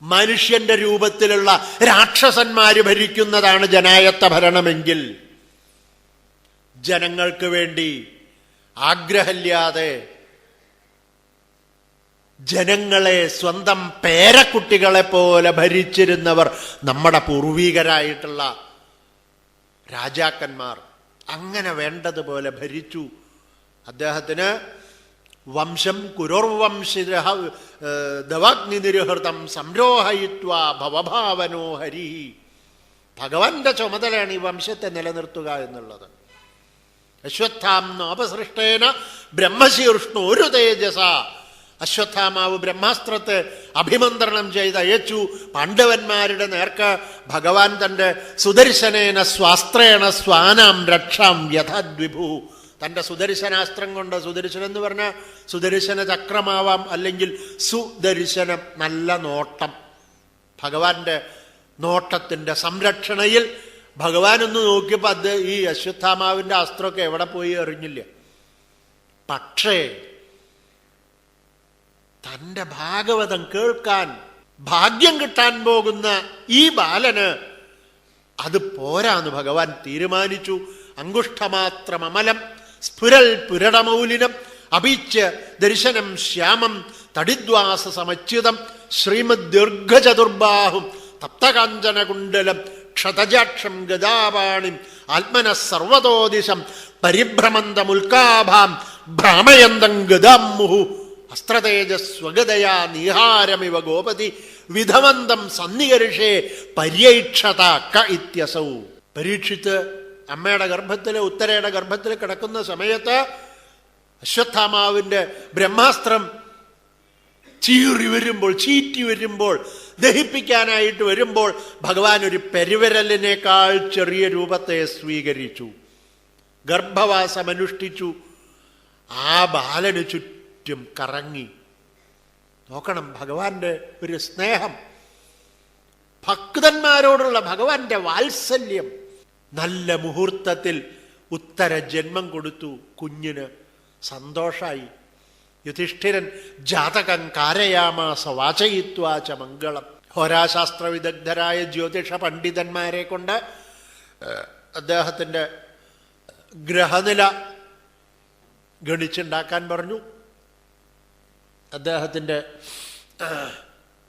മനുഷ്യന്റെ രൂപത്തിലുള്ള രാക്ഷസന്മാര് ഭരിക്കുന്നതാണ് ജനായത്ത ഭരണമെങ്കിൽ, ജനങ്ങൾക്ക് വേണ്ടി ആഗ്രഹമില്ലാതെ ജനങ്ങളെ സ്വന്തം പേരക്കുട്ടികളെ പോലെ ഭരിച്ചിരുന്നവർ നമ്മുടെ പൂർവീകരായിട്ടുള്ള രാജാക്കന്മാർ. അങ്ങനെ വേണ്ടതുപോലെ ഭരിച്ചു. അദ്ദേഹത്തിന് വംശം കുരോർവംശിരഃ ദവാഗ്നിനിരുഹൃതം സംരോഹയിത്വാ ഭവഭാവനോ ഹരി. ഭഗവാന്റെ ചുമതലയാണ് ഈ വംശത്തെ നിലനിർത്തുക എന്നുള്ളത്. അശ്വത്ഥാംനോപസൃഷ്ടേന ബ്രഹ്മശീർഷ്ണു ഒരു തേജസ. അശ്വത്ഥാമാവ് ബ്രഹ്മാസ്ത്രത്തെ അഭിമന്ത്രണം ചെയ്ത് അയച്ചു. പാണ്ഡവന്മാരുടെ നേർക്ക് ഭഗവാൻ തൻ്റെ സുദർശനേന സ്വാസ്ത്രേണ സ്വാനാം രക്ഷാം യഥാദ്വിഭു. തൻ്റെ സുദർശനാസ്ത്രം കൊണ്ട്, സുദർശനം എന്ന് പറഞ്ഞാൽ സുദർശന ചക്രമാവാം, അല്ലെങ്കിൽ സുദർശനം, നല്ല നോട്ടം. ഭഗവാന്റെ നോട്ടത്തിൻ്റെ സംരക്ഷണയിൽ ഭഗവാനൊന്ന് നോക്കിയപ്പോൾ അത് ഈ അശ്വത്ഥാമാവിൻ്റെ അസ്ത്രമൊക്കെ എവിടെ പോയി അറിഞ്ഞില്ല. പക്ഷേ തൻ്റെ ഭാഗവതം കേൾക്കാൻ ഭാഗ്യം കിട്ടാൻ പോകുന്ന ഈ ബാലന് അത് പോരാന്ന് ഭഗവാൻ തീരുമാനിച്ചു. അങ്കുഷ്ഠമാത്രമമലം സ്ഫുരൽ പുരടമൗലിനം അപീച്യ ദർശനം ശ്യാമം തടിദ്വാസ സമച്യുതം ശ്രീമദ് ദീർഘചതുർബാഹും തപ്തകാഞ്ചനകുണ്ടലം ക്ഷതജാക്ഷം ഗദാപാണിം ആത്മന സർവതോദിശം പരിഭ്രമന്തമുൽക്കാഭാം ഭ്രാമയന്തം ഗദാമുഹു അസ്ത്രതേജസ്വഗതയാ നീഹാരമിവ ഗോപതി വിധവന്തം സന്നികർഷേ പര്യൈക്ഷത ക ഇത്യസൗ. പരീക്ഷിത്ത് അമ്മയുടെ ഗർഭത്തിൽ, ഉത്തരയുടെ ഗർഭത്തിൽ കിടക്കുന്ന സമയത്ത് അശ്വത്ഥാമാവിൻ്റെ ബ്രഹ്മാസ്ത്രം ചീറി വരുമ്പോൾ, ചീറ്റി വരുമ്പോൾ, ദഹിപ്പിക്കാനായിട്ട് വരുമ്പോൾ ഭഗവാൻ ഒരു പെരുവിരലിനേക്കാൾ ചെറിയ രൂപത്തെ സ്വീകരിച്ചു, ഗർഭവാസമനുഷ്ഠിച്ചു. ആ ബാലന് ചുറ്റും കറങ്ങി. നോക്കണം ഭഗവാന്റെ ഒരു സ്നേഹം, ഭക്തന്മാരോടുള്ള ഭഗവാന്റെ വാത്സല്യം. നല്ല മുഹൂർത്തത്തിൽ ഉത്തര ജന്മം കൊടുത്തു. കുഞ്ഞിന് സന്തോഷായി. യുധിഷ്ഠിരൻ ജാതകം കാരയാമാസ വാചയിത്വാച മംഗളം. ഹോരാശാസ്ത്ര വിദഗ്ധരായ ജ്യോതിഷ പണ്ഡിതന്മാരെ കൊണ്ട് അദ്ദേഹത്തിൻ്റെ ഗ്രഹനില ഗണിച്ചുണ്ടാക്കാൻ പറഞ്ഞു. അദ്ദേഹത്തിൻ്റെ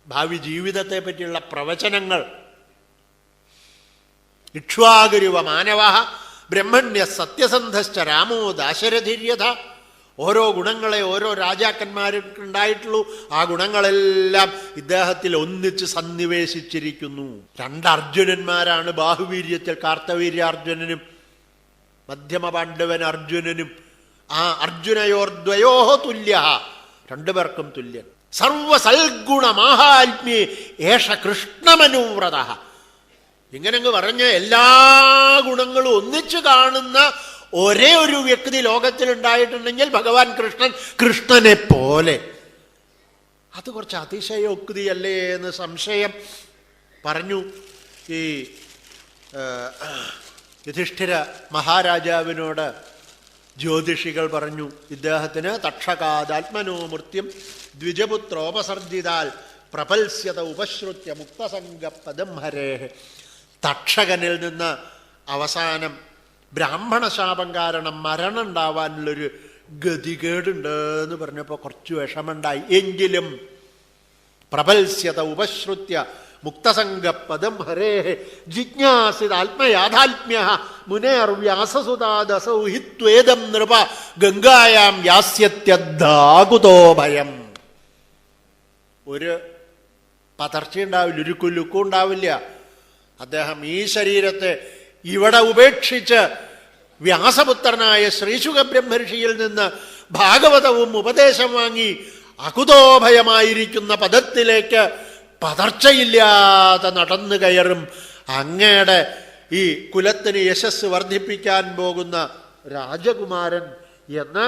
ഭാവി ജീവിതത്തെ പറ്റിയുള്ള പ്രവചനങ്ങൾ. ഇക്ഷ്വാകുരുവ മാനവ ബ്രഹ്മണ്യ സത്യസന്ധശ്ച രാമോ ദാശരഥിര്യഥ. ഓരോ ഗുണങ്ങളെ ഓരോ രാജാക്കന്മാർക്കുണ്ടായിട്ടുള്ളൂ. ആ ഗുണങ്ങളെല്ലാം ഇദ്ദേഹത്തിൽ ഒന്നിച്ച് സന്നിവേശിച്ചിരിക്കുന്നു. 2 അർജുനന്മാരാണ് ബാഹുവീര്യത്തിൽ, കാർത്തവീര്യാർജുനനും മധ്യമ പാണ്ഡവൻ അർജുനനും. ആ അർജുനയോർദ്വയോ തുല്യ, 2 പേർക്കും തുല്യൻ. സർവസൽഗുണമാഹാത്മ്യേ ഏഷ കൃഷ്ണമനുവ്രത. ഇങ്ങനെങ്ങ് പറഞ്ഞ് എല്ലാ ഗുണങ്ങളും ഒന്നിച്ചു കാണുന്ന ഒരേ ഒരു വ്യക്തി ലോകത്തിൽ ഉണ്ടായിട്ടുണ്ടെങ്കിൽ ഭഗവാൻ കൃഷ്ണൻ, കൃഷ്ണനെ പോലെ. അത് കുറച്ച് അതിശയോക്തിയല്ലേ എന്ന് സംശയം പറഞ്ഞു. ഈ യുധിഷ്ഠിര മഹാരാജാവിനോട് ജ്യോതിഷികൾ പറഞ്ഞു, ഇദ്ദേഹത്തിന് തക്ഷകാദാത്മനോ മൃത്യം ദ്വിജപുത്രോപസർജിതാൽ പ്രപൽസ്യത ഉപശ്രുത്യ മുക്തസംഗപദം ഹരേ. തക്ഷകനിൽ നിന്ന് അവസാനം ബ്രാഹ്മണശാപം കാരണം മരണം ഉണ്ടാവാനുള്ളൊരു ഗതികേടുണ്ട് എന്ന് പറഞ്ഞപ്പോൾ കുറച്ച് വിഷമുണ്ടായി. എങ്കിലും പ്രപൽസ്യത ഉപശ്രുത്യ മുക്തസംഗപദം ഹരേ ജിജ്ഞാസിത ആത്മയാഥാത്മ്യ മുനേർവ്യാസസുതാദസൗ ഹി ത്വേദം നൃപ ഗംഗായാം യാസ്യത്യദ്ധാകുതോ ഭയം. ഒരു പതർച്ചയുണ്ടാവില്ല, ഒരു കുലുക്കും ഉണ്ടാവില്ല. അദ്ദേഹം ഈ ശരീരത്തെ ഇവിടെ ഉപേക്ഷിച്ച് വ്യാസപുത്രനായ ശ്രീശുക ബ്രഹ്മർഷിയിൽ നിന്ന് ഭാഗവതവും ഉപദേശം വാങ്ങി അകുതോഭയമായിരിക്കുന്ന പദത്തിലേക്ക് പതർച്ചയില്ലാതെ നടന്നു കയറും. അങ്ങയുടെ ഈ കുലത്തിന് യശസ് വർദ്ധിപ്പിക്കാൻ പോകുന്ന രാജകുമാരൻ എന്ന്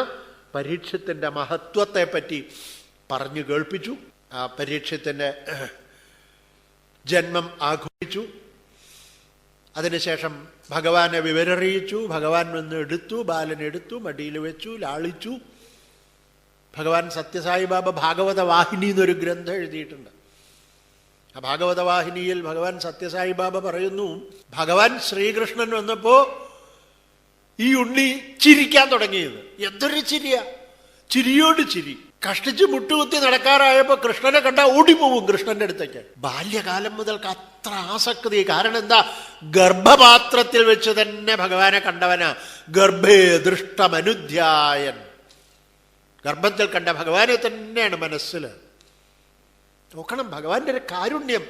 പരീക്ഷത്തിൻ്റെ മഹത്വത്തെ പറ്റി പറഞ്ഞു കേൾപ്പിച്ചു. ആ പരീക്ഷത്തിൻ്റെ ജന്മം ആഘോഷിച്ചു. അതിനുശേഷം ഭഗവാനെ വിവരറിയിച്ചു. ഭഗവാൻ വന്ന് എടുത്തു, ബാലനെടുത്തു, മടിയിൽ വെച്ചു, ലാളിച്ചു. ഭഗവാൻ സത്യസായിബാബ ഭാഗവത വാഹിനി എന്നൊരു ഗ്രന്ഥം എഴുതിയിട്ടുണ്ട്. ആ ഭാഗവത വാഹിനിയിൽ ഭഗവാൻ സത്യസായിബാബ പറയുന്നു, ഭഗവാൻ ശ്രീകൃഷ്ണൻ വന്നപ്പോ ഈ ഉണ്ണി ചിരിക്കാൻ തുടങ്ങിയത്. എന്തൊരു ചിരിയാ, ചിരിയോട് ചിരി. കഷ്ടിച്ച് മുട്ടുകുത്തി നടക്കാറായപ്പോ കൃഷ്ണനെ കണ്ടാ ഓടിപ്പോവും കൃഷ്ണന്റെ അടുത്തേക്ക്. ബാല്യകാലം മുതൽക്ക് അത്ര ആസക്തി. കാരണം എന്താ, ഗർഭപാത്രത്തിൽ വെച്ച് തന്നെ ഭഗവാനെ കണ്ടവനാ. ഗർഭേ ദൃഷ്ടമനുധ്യായൻ, ഗർഭത്തിൽ കണ്ട ഭഗവാനെ തന്നെയാണ് മനസ്സിൽ. നോക്കണം ഭഗവാന്റെ ഒരു കാരുണ്യം,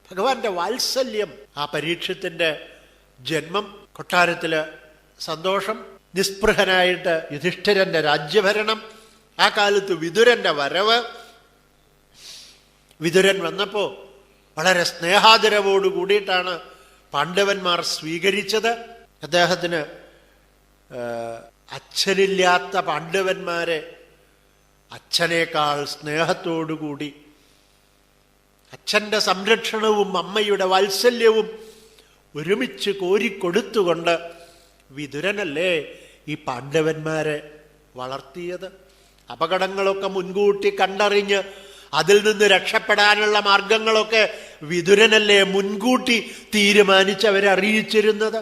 ഭഗവാന്റെ വാത്സല്യം. ആ പരീക്ഷത്തിന്റെ ജന്മം, കൊട്ടാരത്തില് സന്തോഷം, നിസ്പൃഹനായിട്ട് യുധിഷ്ഠിരന്റെ രാജ്യഭരണം, ആ കാലത്ത് വിതുരന്റെ വരവ്. വിതുരൻ വന്നപ്പോ വളരെ സ്നേഹാദരവോട് കൂടിയിട്ടാണ് പാണ്ഡവന്മാർ സ്വീകരിച്ചത്. അദ്ദേഹത്തിന് അച്ഛനില്ലാത്ത പാണ്ഡവന്മാരെ അച്ഛനേക്കാൾ സ്നേഹത്തോടുകൂടി, അച്ഛൻ്റെ സംരക്ഷണവും അമ്മയുടെ വാത്സല്യവും ഒരുമിച്ച് കോരിക്കൊടുത്തുകൊണ്ട് വിതുരനല്ലേ ഈ പാണ്ഡവന്മാരെ വളർത്തിയത്. അപകടങ്ങളൊക്കെ മുൻകൂട്ടി കണ്ടറിഞ്ഞ് അതിൽ നിന്ന് രക്ഷപ്പെടാനുള്ള മാർഗങ്ങളൊക്കെ വിതുരനല്ലേ മുൻകൂട്ടി തീരുമാനിച്ച് അവരെ അറിയിച്ചിരുന്നത്.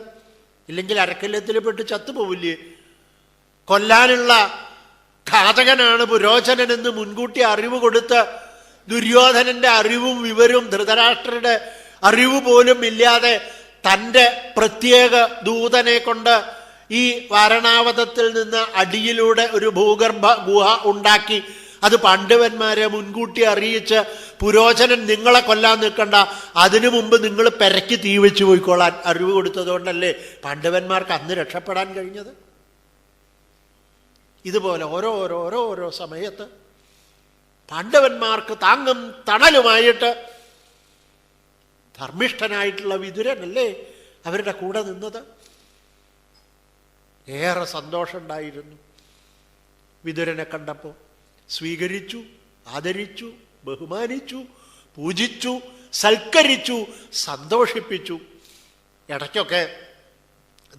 ഇല്ലെങ്കിൽ അരക്കല്ലത്തിൽ പെട്ട് ചത്തുപോവില്ലേ? കൊല്ലാനുള്ള ഘാതകനാണ് പുരോചനനെന്ന് മുൻകൂട്ടി അറിവ് കൊടുത്ത് ദുര്യോധനന്റെ അറിവും വിവരവും ധൃതരാഷ്ട്രരുടെ അറിവ് പോലും ഇല്ലാതെ തൻ്റെ പ്രത്യേക ദൂതനെ കൊണ്ട് ഈ വാരണാവതത്തിൽ നിന്ന് അടിയിലൂടെ ഒരു ഭൂഗർഭ ഗുഹ ഉണ്ടാക്കി അത് പാണ്ഡവന്മാരെ മുൻകൂട്ടി അറിയിച്ച്, പുരോചനൻ നിങ്ങളെ കൊല്ലാൻ നിൽക്കണ്ട, അതിനു മുമ്പ് നിങ്ങൾ പെരക്കി തീ വെച്ച് പോയിക്കോളാൻ അറിവ് കൊടുത്തതുകൊണ്ടല്ലേ പാണ്ഡവന്മാർക്ക് അന്ന് രക്ഷപ്പെടാൻ കഴിഞ്ഞത്. ഇതുപോലെ ഓരോ സമയത്ത് പാണ്ഡവന്മാർക്ക് താങ്ങും തണലുമായിട്ട് ധർമ്മിഷ്ഠനായിട്ടുള്ള വിതുരനല്ലേ അവരുടെ കൂടെ നിന്നത്. ഏറെ സന്തോഷമുണ്ടായിരുന്നു വിതുരനെ കണ്ടപ്പോൾ. സ്വീകരിച്ചു, ആദരിച്ചു, ബഹുമാനിച്ചു, പൂജിച്ചു, സൽക്കരിച്ചു, സന്തോഷിപ്പിച്ചു. ഇടയ്ക്കൊക്കെ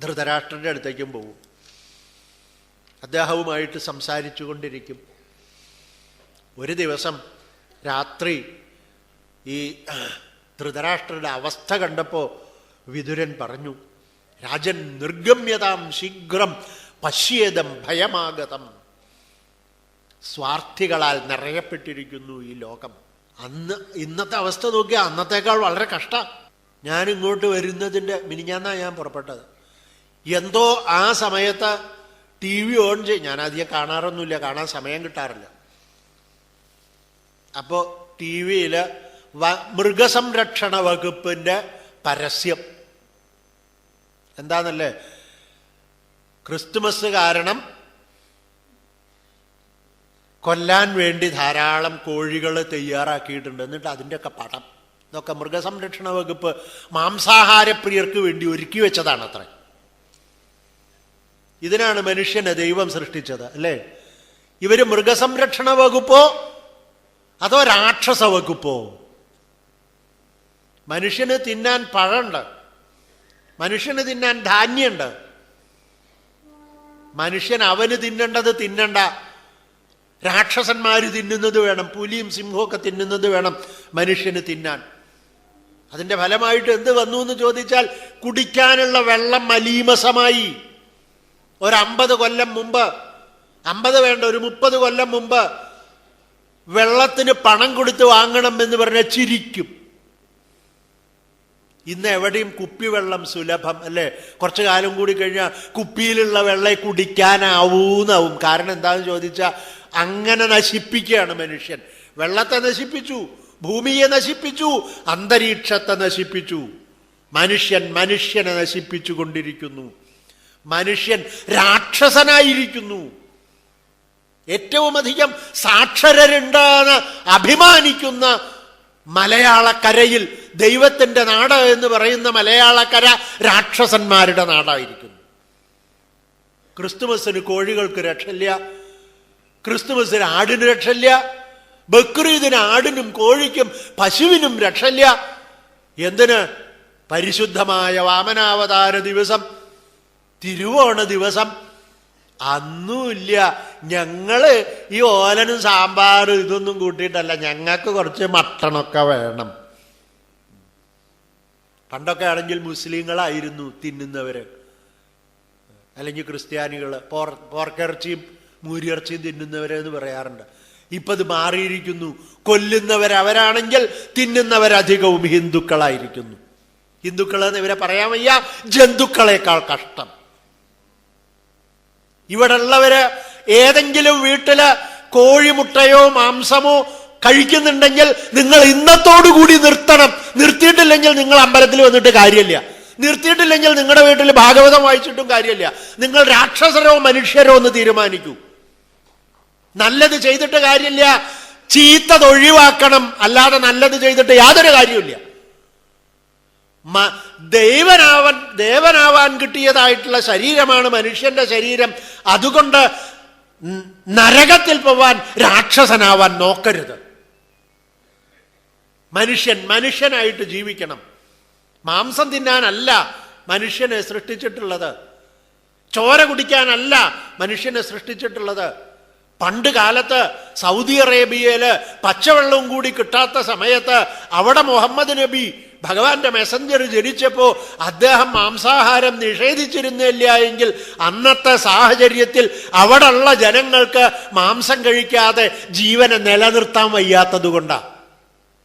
ധൃതരാഷ്ട്രൻ്റെ അടുത്തേക്കും പോകും, അദ്ദേഹവുമായിട്ട് സംസാരിച്ചു കൊണ്ടിരിക്കും. ഒരു ദിവസം രാത്രി ഈ ധൃതരാഷ്ട്രയുടെ അവസ്ഥ കണ്ടപ്പോൾ വിതുരൻ പറഞ്ഞു, രാജൻ നിർഗമ്യതാം ശീഘ്രം പശ്യേദം ഭയമാഗതം. സ്വാർത്ഥികളാൽ നിറയപ്പെട്ടിരിക്കുന്നു ഈ ലോകം. ഇന്നത്തെ അവസ്ഥ നോക്കിയാൽ അന്നത്തേക്കാൾ വളരെ കഷ്ടം. ഞാനിങ്ങോട്ട് വരുന്നതിൻ്റെ മിനിഞ്ഞാന്നാ ഞാൻ പുറപ്പെട്ടത്. എന്തോ ആ സമയത്ത് ടി വി ഓൺ ചെയ്യും. ഞാൻ അധികം കാണാറൊന്നുമില്ല, കാണാൻ സമയം കിട്ടാറില്ല. അപ്പോൾ ടി വിയിൽ മൃഗസംരക്ഷണ വകുപ്പിൻ്റെ പരസ്യം എന്താന്നല്ലേ, ക്രിസ്തുമസ് കാരണം കൊല്ലാൻ വേണ്ടി ധാരാളം കോഴികൾ തയ്യാറാക്കിയിട്ടുണ്ട്. എന്നിട്ട് അതിൻ്റെയൊക്കെ പടം, ഇതൊക്കെ മൃഗസംരക്ഷണ വകുപ്പ് മാംസാഹാരപ്രിയർക്ക് വേണ്ടി ഒരുക്കി വെച്ചതാണ് അത്ര. ഇതിനാണ് മനുഷ്യനെ ദൈവം സൃഷ്ടിച്ചത് അല്ലേ? ഇവര് മൃഗസംരക്ഷണ വകുപ്പോ അതോ രാക്ഷസ വകുപ്പോ? മനുഷ്യന് തിന്നാൻ പഴമുണ്ട്, മനുഷ്യന് തിന്നാൻ ധാന്യമുണ്ട്. മനുഷ്യൻ അവന് തിന്നേണ്ടത് തിന്നണ്ട, രാക്ഷസന്മാര് തിന്നുന്നത് വേണം, പുലിയും സിംഹമൊക്കെ തിന്നുന്നത് വേണം മനുഷ്യന് തിന്നാൻ. അതിൻ്റെ ഫലമായിട്ട് എന്ത് വന്നു എന്ന് ചോദിച്ചാൽ, കുടിക്കാനുള്ള വെള്ളം മലീമസമായി. ഒരു 50 കൊല്ലം മുമ്പ്, 50 വേണ്ട, ഒരു 30 കൊല്ലം മുമ്പ് വെള്ളത്തിന് പണം കൊടുത്ത് വാങ്ങണം എന്ന് പറഞ്ഞാൽ ചിരിക്കും. ഇന്ന് എവിടെയും കുപ്പിവെള്ളം സുലഭം അല്ലേ? കുറച്ചു കാലം കൂടി കഴിഞ്ഞാൽ കുപ്പിയിലുള്ള വെള്ളം കുടിക്കാനാവൂന്നാവും. കാരണം എന്താണെന്ന് ചോദിച്ചാൽ അങ്ങനെ നശിപ്പിക്കുകയാണ് മനുഷ്യൻ. വെള്ളത്തെ നശിപ്പിച്ചു, ഭൂമിയെ നശിപ്പിച്ചു, അന്തരീക്ഷത്തെ നശിപ്പിച്ചു. മനുഷ്യൻ മനുഷ്യനെ നശിപ്പിച്ചു കൊണ്ടിരിക്കുന്നു. മനുഷ്യൻ രാക്ഷസനായിരിക്കുന്നു. ഏറ്റവും അധികം സാക്ഷരരുണ്ടെന്ന് അഭിമാനിക്കുന്ന മലയാളക്കരയിൽ, ദൈവത്തിൻ്റെ നാട് എന്ന് പറയുന്ന മലയാളക്കര രാക്ഷസന്മാരുടെ നാടായിരിക്കുന്നു. ക്രിസ്തുമസിന് കോഴികൾക്ക് രക്ഷയില്ല, ക്രിസ്തുമസിന് ആടിന് രക്ഷയില്ല, ബക്രീദിന് ആടിനും കോഴിക്കും പശുവിനും രക്ഷയില്ല. എന്തിന്? പരിശുദ്ധമായ വാമനാവതാര ദിവസം, തിരുവോണ ദിവസം അന്നുമില്ല. ഞങ്ങള് ഈ ഓലനും സാമ്പാറും ഇതൊന്നും കൂട്ടിയിട്ടല്ല, ഞങ്ങൾക്ക് കുറച്ച് മട്ടണൊക്കെ വേണം. പണ്ടൊക്കെ ആണെങ്കിൽ മുസ്ലിങ്ങളായിരുന്നു തിന്നുന്നവര്, അല്ലെങ്കിൽ ക്രിസ്ത്യാനികള് പോർക്കിറച്ചിയും മൂരിയിറച്ചിയും തിന്നുന്നവരെന്ന് പറയാറുണ്ട്. ഇപ്പൊ ഇത് മാറിയിരിക്കുന്നു. കൊല്ലുന്നവരവരാണെങ്കിൽ തിന്നുന്നവരധികവും ഹിന്ദുക്കളായിരിക്കുന്നു. ഹിന്ദുക്കളെന്ന് ഇവരെ പറയാൻ വയ്യ, ജന്തുക്കളെക്കാൾ കഷ്ടം. ഇവിടെ ഉള്ളവര് ഏതെങ്കിലും വീട്ടില് കോഴിമുട്ടയോ മാംസമോ കഴിക്കുന്നുണ്ടെങ്കിൽ നിങ്ങൾ ഇന്നത്തോടുകൂടി നിർത്തണം. നിർത്തിയിട്ടില്ലെങ്കിൽ നിങ്ങൾ അമ്പലത്തിൽ വന്നിട്ട് കാര്യമില്ല. നിർത്തിയിട്ടില്ലെങ്കിൽ നിങ്ങളുടെ വീട്ടിൽ ഭാഗവതം വായിച്ചിട്ടും കാര്യമില്ല. നിങ്ങൾ രാക്ഷസരോ മനുഷ്യരോ എന്ന് തീരുമാനിക്കൂ. നല്ലത് ചെയ്തിട്ട് കാര്യമില്ല, ചീത്തത് ഒഴിവാക്കണം. അല്ലാതെ നല്ലത് ചെയ്തിട്ട് യാതൊരു കാര്യമില്ല. ദേവനാവാൻ കിട്ടിയതായിട്ടുള്ള ശരീരമാണ് മനുഷ്യന്റെ ശരീരം. അതുകൊണ്ട് നരകത്തിൽ പോവാൻ, രാക്ഷസനാവാൻ നോക്കരുത്. മനുഷ്യനായിട്ട് ജീവിക്കണം. മാംസം തിന്നാനല്ല മനുഷ്യനെ സൃഷ്ടിച്ചിട്ടുള്ളത്, ചോര കുടിക്കാനല്ല മനുഷ്യനെ സൃഷ്ടിച്ചിട്ടുള്ളത്. പണ്ട് കാലത്ത് സൗദി അറേബ്യയില് പച്ചവെള്ളവും കൂടി കിട്ടാത്ത സമയത്ത് അവിടെ മുഹമ്മദ് നബി ഭഗവാന്റെ മെസഞ്ചർ ജനിച്ചപ്പോ അദ്ദേഹം മാംസാഹാരം നിഷേധിച്ചിരുന്നില്ല എങ്കിൽ അന്നത്തെ സാഹചര്യത്തിൽ അവിടെയുള്ള ജനങ്ങൾക്ക് മാംസം കഴിക്കാതെ ജീവനെ നിലനിർത്താൻ വയ്യാത്തത് കൊണ്ടാണ്.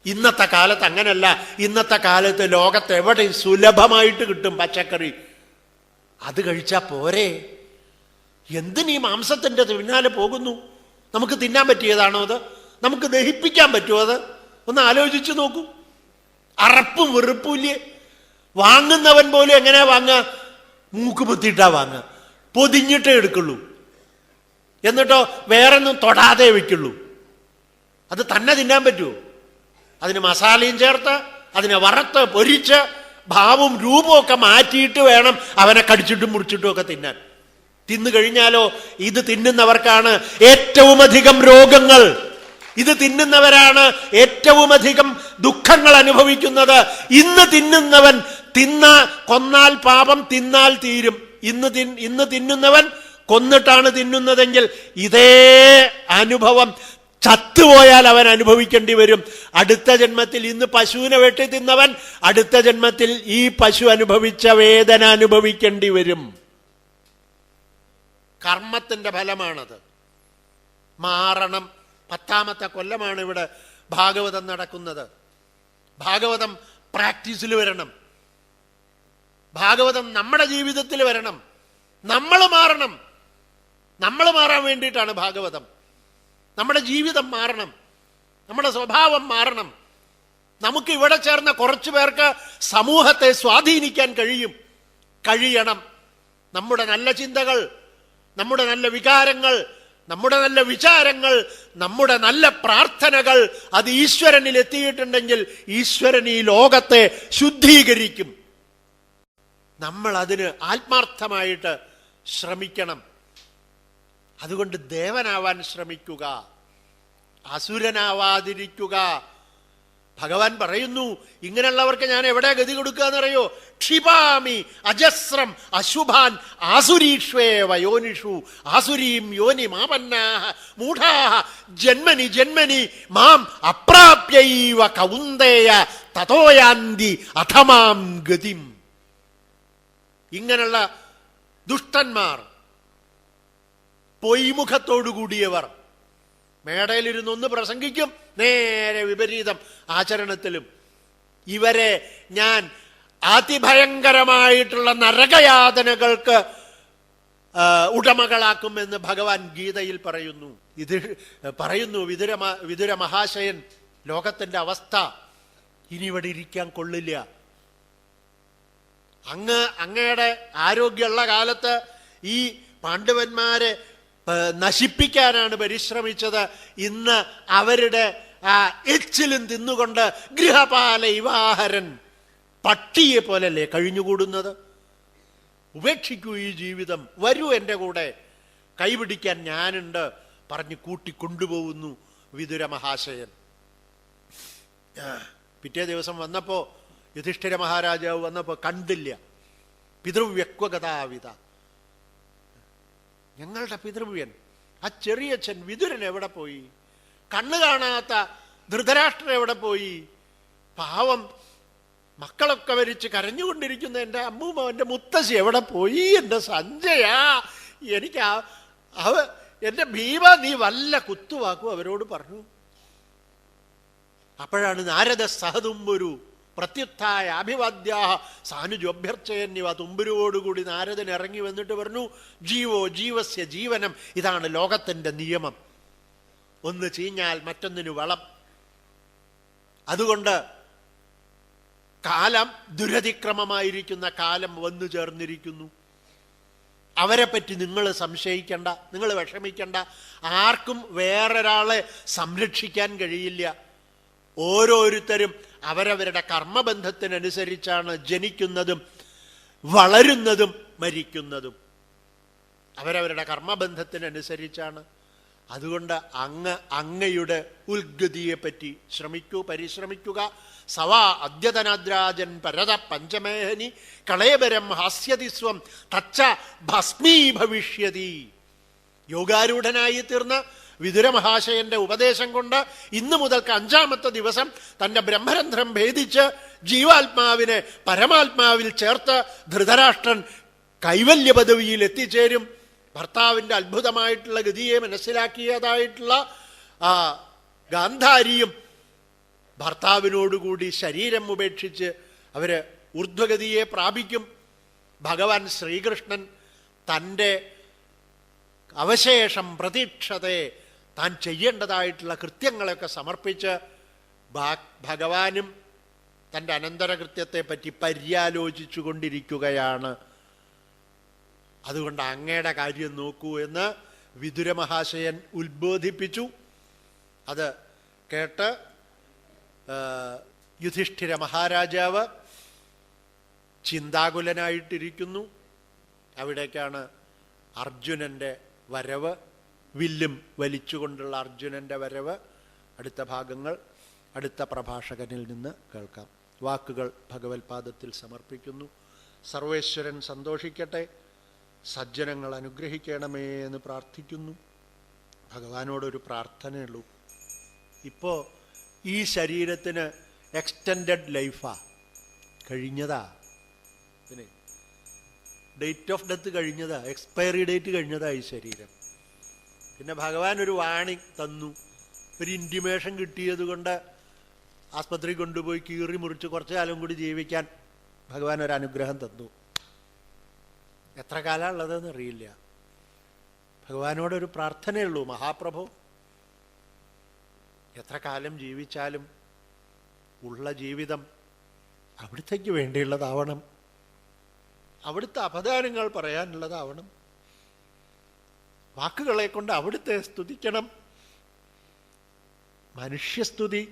ഇന്നത്തെ കാലത്ത് അങ്ങനല്ല. ഇന്നത്തെ കാലത്ത് ലോകത്ത് എവിടെ സുലഭമായിട്ട് കിട്ടും പച്ചക്കറി. അത് കഴിച്ചാ പോരെ? എന്തിനീ മാംസത്തിന്റെ പിന്നാലെ പോകുന്നു? നമുക്ക് തിന്നാൻ പറ്റിയതാണോ അത്? നമുക്ക് ദഹിപ്പിക്കാൻ പറ്റുമോ അത്? ഒന്ന് ആലോചിച്ചു നോക്കൂ. അറപ്പും വെറുപ്പൂല്ലേ? വാങ്ങുന്നവൻ പോലും എങ്ങനെയാ വാങ്ങുക? മൂക്ക് പൊത്തിയിട്ടാ വാങ്ങുക, പൊതിഞ്ഞിട്ടേ എടുക്കുള്ളൂ, എന്നിട്ടോ വേറൊന്നും തൊടാതെ വെക്കുള്ളൂ. അത് തന്നെ തിന്നാൻ പറ്റുമോ? അതിന് മസാലയും ചേർത്ത്, അതിനെ വറുത്ത് പൊരിച്ച് ഭാവവും രൂപവും ഒക്കെ മാറ്റിയിട്ട് വേണം അവനെ കടിച്ചിട്ടും മുറിച്ചിട്ടും ഒക്കെ തിന്നാൻ. തിന്നു കഴിഞ്ഞാലോ ഇത് തിന്നുന്നവർക്കാണ് ഏറ്റവും അധികം രോഗങ്ങൾ. ഇത് തിന്നുന്നവരാണ് ഏറ്റവും അധികം ദുഃഖങ്ങൾ അനുഭവിക്കുന്നത്. ഇന്ന് തിന്നുന്നവൻ കൊന്നാൽ പാപം, തിന്നാൽ തീരും. ഇന്ന് തിന്നുന്നവൻ കൊന്നിട്ടാണ് തിന്നുന്നതെങ്കിൽ ഇതേ അനുഭവം ചത്തുപോയാൽ അവൻ അനുഭവിക്കേണ്ടി വരും. അടുത്ത ജന്മത്തിൽ ഇന്ന് പശുവിനെ വെട്ടി തിന്നവൻ അടുത്ത ജന്മത്തിൽ ഈ പശു അനുഭവിച്ച വേദന അനുഭവിക്കേണ്ടി വരും. കർമ്മത്തിന്റെ ഫലമാണത്. മാറണം. 10ാമത്തെ കൊല്ലമാണ് ഇവിടെ ഭാഗവതം നടക്കുന്നത്. ഭാഗവതം പ്രാക്ടീസിൽ വരണം. ഭാഗവതം നമ്മുടെ ജീവിതത്തിൽ വരണം. നമ്മൾ മാറണം. നമ്മൾ മാറാൻ വേണ്ടിയിട്ടാണ് ഭാഗവതം. നമ്മുടെ ജീവിതം മാറണം, നമ്മുടെ സ്വഭാവം മാറണം. നമുക്ക് ഇവിടെ ചേർന്ന കുറച്ചു പേർക്ക് സമൂഹത്തെ സ്വാധീനിക്കാൻ കഴിയണം. നമ്മുടെ നല്ല ചിന്തകൾ, നമ്മുടെ നല്ല വികാരങ്ങൾ, നമ്മുടെ നല്ല വിചാരങ്ങൾ, നമ്മുടെ നല്ല പ്രാർത്ഥനകൾ അത് ഈശ്വരനിൽ എത്തിയിട്ടുണ്ടെങ്കിൽ ഈശ്വരൻ ഈ ലോകത്തെ ശുദ്ധീകരിക്കും. നമ്മൾ അതിന് ആത്മാർത്ഥമായിട്ട് ശ്രമിക്കണം. അതുകൊണ്ട് ദേവനാവാൻ ശ്രമിക്കുക, അസുരനാവാതിരിക്കുക. ഭഗവാൻ പറയുന്നു, ഇങ്ങനെയുള്ളവർക്ക് ഞാൻ എവിടെ ഗതി കൊടുക്കുക എന്നറിയോ? ക്ഷിപാമി അജസ്രം അശുഭാൻ ആസുരീഷ്വേവ യോനിഷു ആസുരീം യോനി മാപന്നാഹ മൂഢാഹ ജന്മനി ജന്മനി മാം അപ്രാപ്യൈവ കൗന്ദേയ തതോയാന്തി അധമാം ഗതിം. ഇങ്ങനെയുള്ള ദുഷ്ടന്മാർ, പൊയ്മുഖത്തോടുകൂടിയവർ മേടയിലിരുന്നൊന്ന് പ്രസംഗിക്കും, നേരെ വിപരീതം ആചരണത്തിലും. ഇവരെ ഞാൻ അതിഭയങ്കരമായിട്ടുള്ള നരകയാതനകൾക്ക് ഉടമകളാക്കുമെന്ന് ഭഗവാൻ ഗീതയിൽ പറയുന്നു. വിതുര മഹാശയൻ ലോകത്തിൻ്റെ അവസ്ഥ ഇനി ഇവിടെ ഇരിക്കാൻ കൊള്ളില്ല. അങ്ങയുടെ ആരോഗ്യമുള്ള കാലത്ത് ഈ പാണ്ഡവന്മാരെ നശിപ്പിക്കാനാണ് പരിശ്രമിച്ചത്. ഇന്ന് അവരുടെ ആ എച്ചിലും തിന്നുകൊണ്ട് ഗൃഹപാല ഇവാഹരൻ പട്ടിയെ പോലല്ലേ കഴിഞ്ഞുകൂടുന്നത്? ഉപേക്ഷിക്കൂ ഈ ജീവിതം, വരൂ എൻ്റെ കൂടെ, കൈപിടിക്കാൻ ഞാനുണ്ട് പറഞ്ഞ് കൂട്ടിക്കൊണ്ടുപോകുന്നു വിതുര മഹാശയൻ. പിറ്റേ ദിവസം വന്നപ്പോൾ യുധിഷ്ഠിര മഹാരാജാവ് വന്നപ്പോൾ കണ്ടില്ല. പിതൃവ്യക്വഗതാവിത, ഞങ്ങളുടെ പിതൃവ്യൻ ആ ചെറിയച്ഛൻ വിതുരൻ എവിടെ പോയി? കണ്ണു കാണാത്ത ധൃതരാഷ്ട്രൻ എവിടെ പോയി? പാവം മക്കളൊക്കെ വരിച്ച് കരഞ്ഞുകൊണ്ടിരിക്കുന്ന എൻ്റെ അമ്മൂമ്മ, എൻ്റെ മുത്തശ്ശി എവിടെ പോയി? എൻ്റെ സഞ്ജയാ, എനിക്ക് എൻ്റെ ഭീമ, നീ വല്ല കുത്തുവാക്കും അവരോട് പറഞ്ഞു. അപ്പോഴാണ് നാരദ സഹതുമ്പുരു പ്രത്യുത്ഥായ അഭിവാദ്യാ സാനുജോഭ്യർച്ചയന്നിവ. തുമ്പുരുവോടുകൂടി നാരദൻ ഇറങ്ങി വന്നിട്ട് പറഞ്ഞു, ജീവോ ജീവസ്യ ജീവനം, ഇതാണ് ലോകത്തിൻ്റെ നിയമം. ഒന്ന് ചീഞ്ഞാൽ മറ്റൊന്നിന് വളം. അതുകൊണ്ട് കാലം ദുരതിക്രമമായിരിക്കുന്ന കാലം വന്നു ചേർന്നിരിക്കുന്നു. അവരെപ്പറ്റി നിങ്ങൾ സംശയിക്കണ്ട, നിങ്ങൾ വിഷമിക്കണ്ട. ആർക്കും വേറൊരാളെ സംരക്ഷിക്കാൻ കഴിയില്ല. ഓരോരുത്തരും അവരവരുടെ കർമ്മബന്ധത്തിനനുസരിച്ചാണ് ജനിക്കുന്നതും വളരുന്നതും മരിക്കുന്നതും. അവരവരുടെ കർമ്മബന്ധത്തിനനുസരിച്ചാണ്. അതുകൊണ്ട് അങ്ങയുടെ ഉത്ഗതിയെപ്പറ്റി പരിശ്രമിക്കുക. സവാ അദ്യതനാദ്രാജൻ പരത പഞ്ചമേഹനി കളേബരം ഹാസ്യതി സ്വം തച്ച ഭസ്മീഭവിഷ്യതി. യോഗാരൂഢനായി തീർന്ന വിതുര മഹാശയന്റെ ഉപദേശം കൊണ്ട് ഇന്നു മുതൽക്ക് 5ാമത്തെ ദിവസം തൻ്റെ ബ്രഹ്മരന്ധ്രം ഭേദിച്ച് ജീവാത്മാവിനെ പരമാത്മാവിൽ ചേർത്ത് ധൃതരാഷ്ട്രൻ കൈവല്യ പദവിയിൽ എത്തിച്ചേരും. ഭർത്താവിൻ്റെ അത്ഭുതമായിട്ടുള്ള ഗതിയെ മനസ്സിലാക്കിയതായിട്ടുള്ള ഗാന്ധാരിയും ഭർത്താവിനോടുകൂടി ശരീരം ഉപേക്ഷിച്ച് അവര് ഊർധ്വഗതിയെ പ്രാപിക്കും. ഭഗവാൻ ശ്രീകൃഷ്ണൻ തൻ്റെ അവശേഷം പ്രതീക്ഷത്തെ താൻ ചെയ്യേണ്ടതായിട്ടുള്ള കൃത്യങ്ങളൊക്കെ സമർപ്പിച്ച് ഭഗവാനും തൻ്റെ അനന്തരകൃത്യത്തെ പറ്റി പര്യാലോചിച്ചു കൊണ്ടിരിക്കുകയാണ്. അതുകൊണ്ട് അങ്ങയുടെ കാര്യം നോക്കൂ എന്ന് വിതുര മഹാശയൻ ഉത്ബോധിപ്പിച്ചു. അത് കേട്ട് യുധിഷ്ഠിര മഹാരാജാവ് ചിന്താകുലനായിട്ടിരിക്കുന്നു. അവിടേക്കാണ് അർജുനൻ്റെ വരവ്, വില്ലും വലിച്ചുകൊണ്ടുള്ള അർജുനൻ്റെ വരവ്. അടുത്ത ഭാഗങ്ങൾ അടുത്ത പ്രഭാഷകനിൽ നിന്ന് കേൾക്കാം. വാക്കുകൾ ഭഗവത്പാദത്തിൽ സമർപ്പിക്കുന്നു. സർവേശ്വരൻ സന്തോഷിക്കട്ടെ, സജ്ജനങ്ങൾ അനുഗ്രഹിക്കണമേ എന്ന് പ്രാർത്ഥിക്കുന്നു. ഭഗവാനോടൊരു പ്രാർത്ഥനയുള്ളൂ. ഇപ്പോൾ ഈ ശരീരത്തിന് എക്സ്റ്റെൻഡഡ് ലൈഫാ, കഴിഞ്ഞതാ, പിന്നെ ഡേറ്റ് ഓഫ് ഡെത്ത് കഴിഞ്ഞതാ, എക്സ്പയറി ഡേറ്റ് കഴിഞ്ഞതാ ഈ ശരീരം. പിന്നെ ഭഗവാൻ ഒരു വാണിംഗ് തന്നു, ഒരു ഇൻറ്റിമേഷൻ കിട്ടിയത് കൊണ്ട് ആസ്പത്രി കൊണ്ടുപോയി കീറി മുറിച്ച് കുറച്ചു കാലം കൂടി ജീവിക്കാൻ ഭഗവാൻ ഒരു അനുഗ്രഹം തന്നു. എത്ര കാലമുള്ളതെന്ന് അറിയില്ല. ഭഗവാനോടൊരു പ്രാർത്ഥനയുള്ളൂ, മഹാപ്രഭു എത്ര കാലം ജീവിച്ചാലും ഉള്ള ജീവിതം അവിടുത്തേക്ക് വേണ്ടിയുള്ളതാവണം, അവിടുത്തെ അപദാനങ്ങൾ പറയാനുള്ളതാവണം, വാക്കുകളെ കൊണ്ട് അവിടുത്തെ സ്തുതിക്കണം. മനുഷ്യസ്തുതി,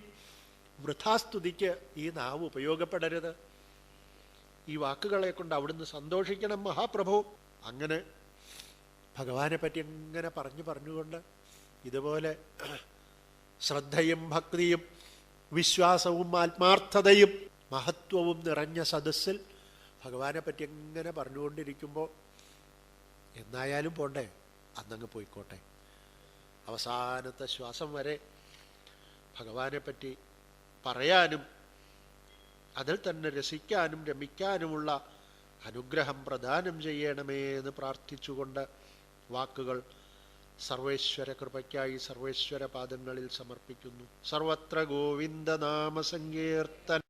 വൃഥാസ്തുതിക്ക് ഈ നാവ് ഉപയോഗപ്പെടരുത്. ഈ വാക്കുകളെ കൊണ്ട് അവിടുന്ന് സന്തോഷിക്കണം മഹാപ്രഭു. അങ്ങനെ ഭഗവാനെ പറ്റി എങ്ങനെ പറഞ്ഞുകൊണ്ട് ഇതുപോലെ ശ്രദ്ധയും ഭക്തിയും വിശ്വാസവും ആത്മാർത്ഥതയും മഹത്വവും നിറഞ്ഞ സദസ്സിൽ ഭഗവാനെ പറ്റി എങ്ങനെ പറഞ്ഞുകൊണ്ടിരിക്കുമ്പോൾ എന്നായാലും പോണ്ടേ, അന്നങ്ങ് പോയിക്കോട്ടെ. അവസാനത്തെ ശ്വാസം വരെ ഭഗവാനെ പറ്റി പറയാനും അതിൽ തന്നെ രസിക്കാനും രമിക്കാനുമുള്ള അനുഗ്രഹം പ്രദാനം ചെയ്യണമേ എന്ന് പ്രാർത്ഥിച്ചുകൊണ്ട് വാക്കുകൾ സർവേശ്വര കൃപയ്ക്കായി സർവേശ്വര പാദങ്ങളിൽ സമർപ്പിക്കുന്നു. സർവത്ര ഗോവിന്ദ നാമ സങ്കീർത്തനം.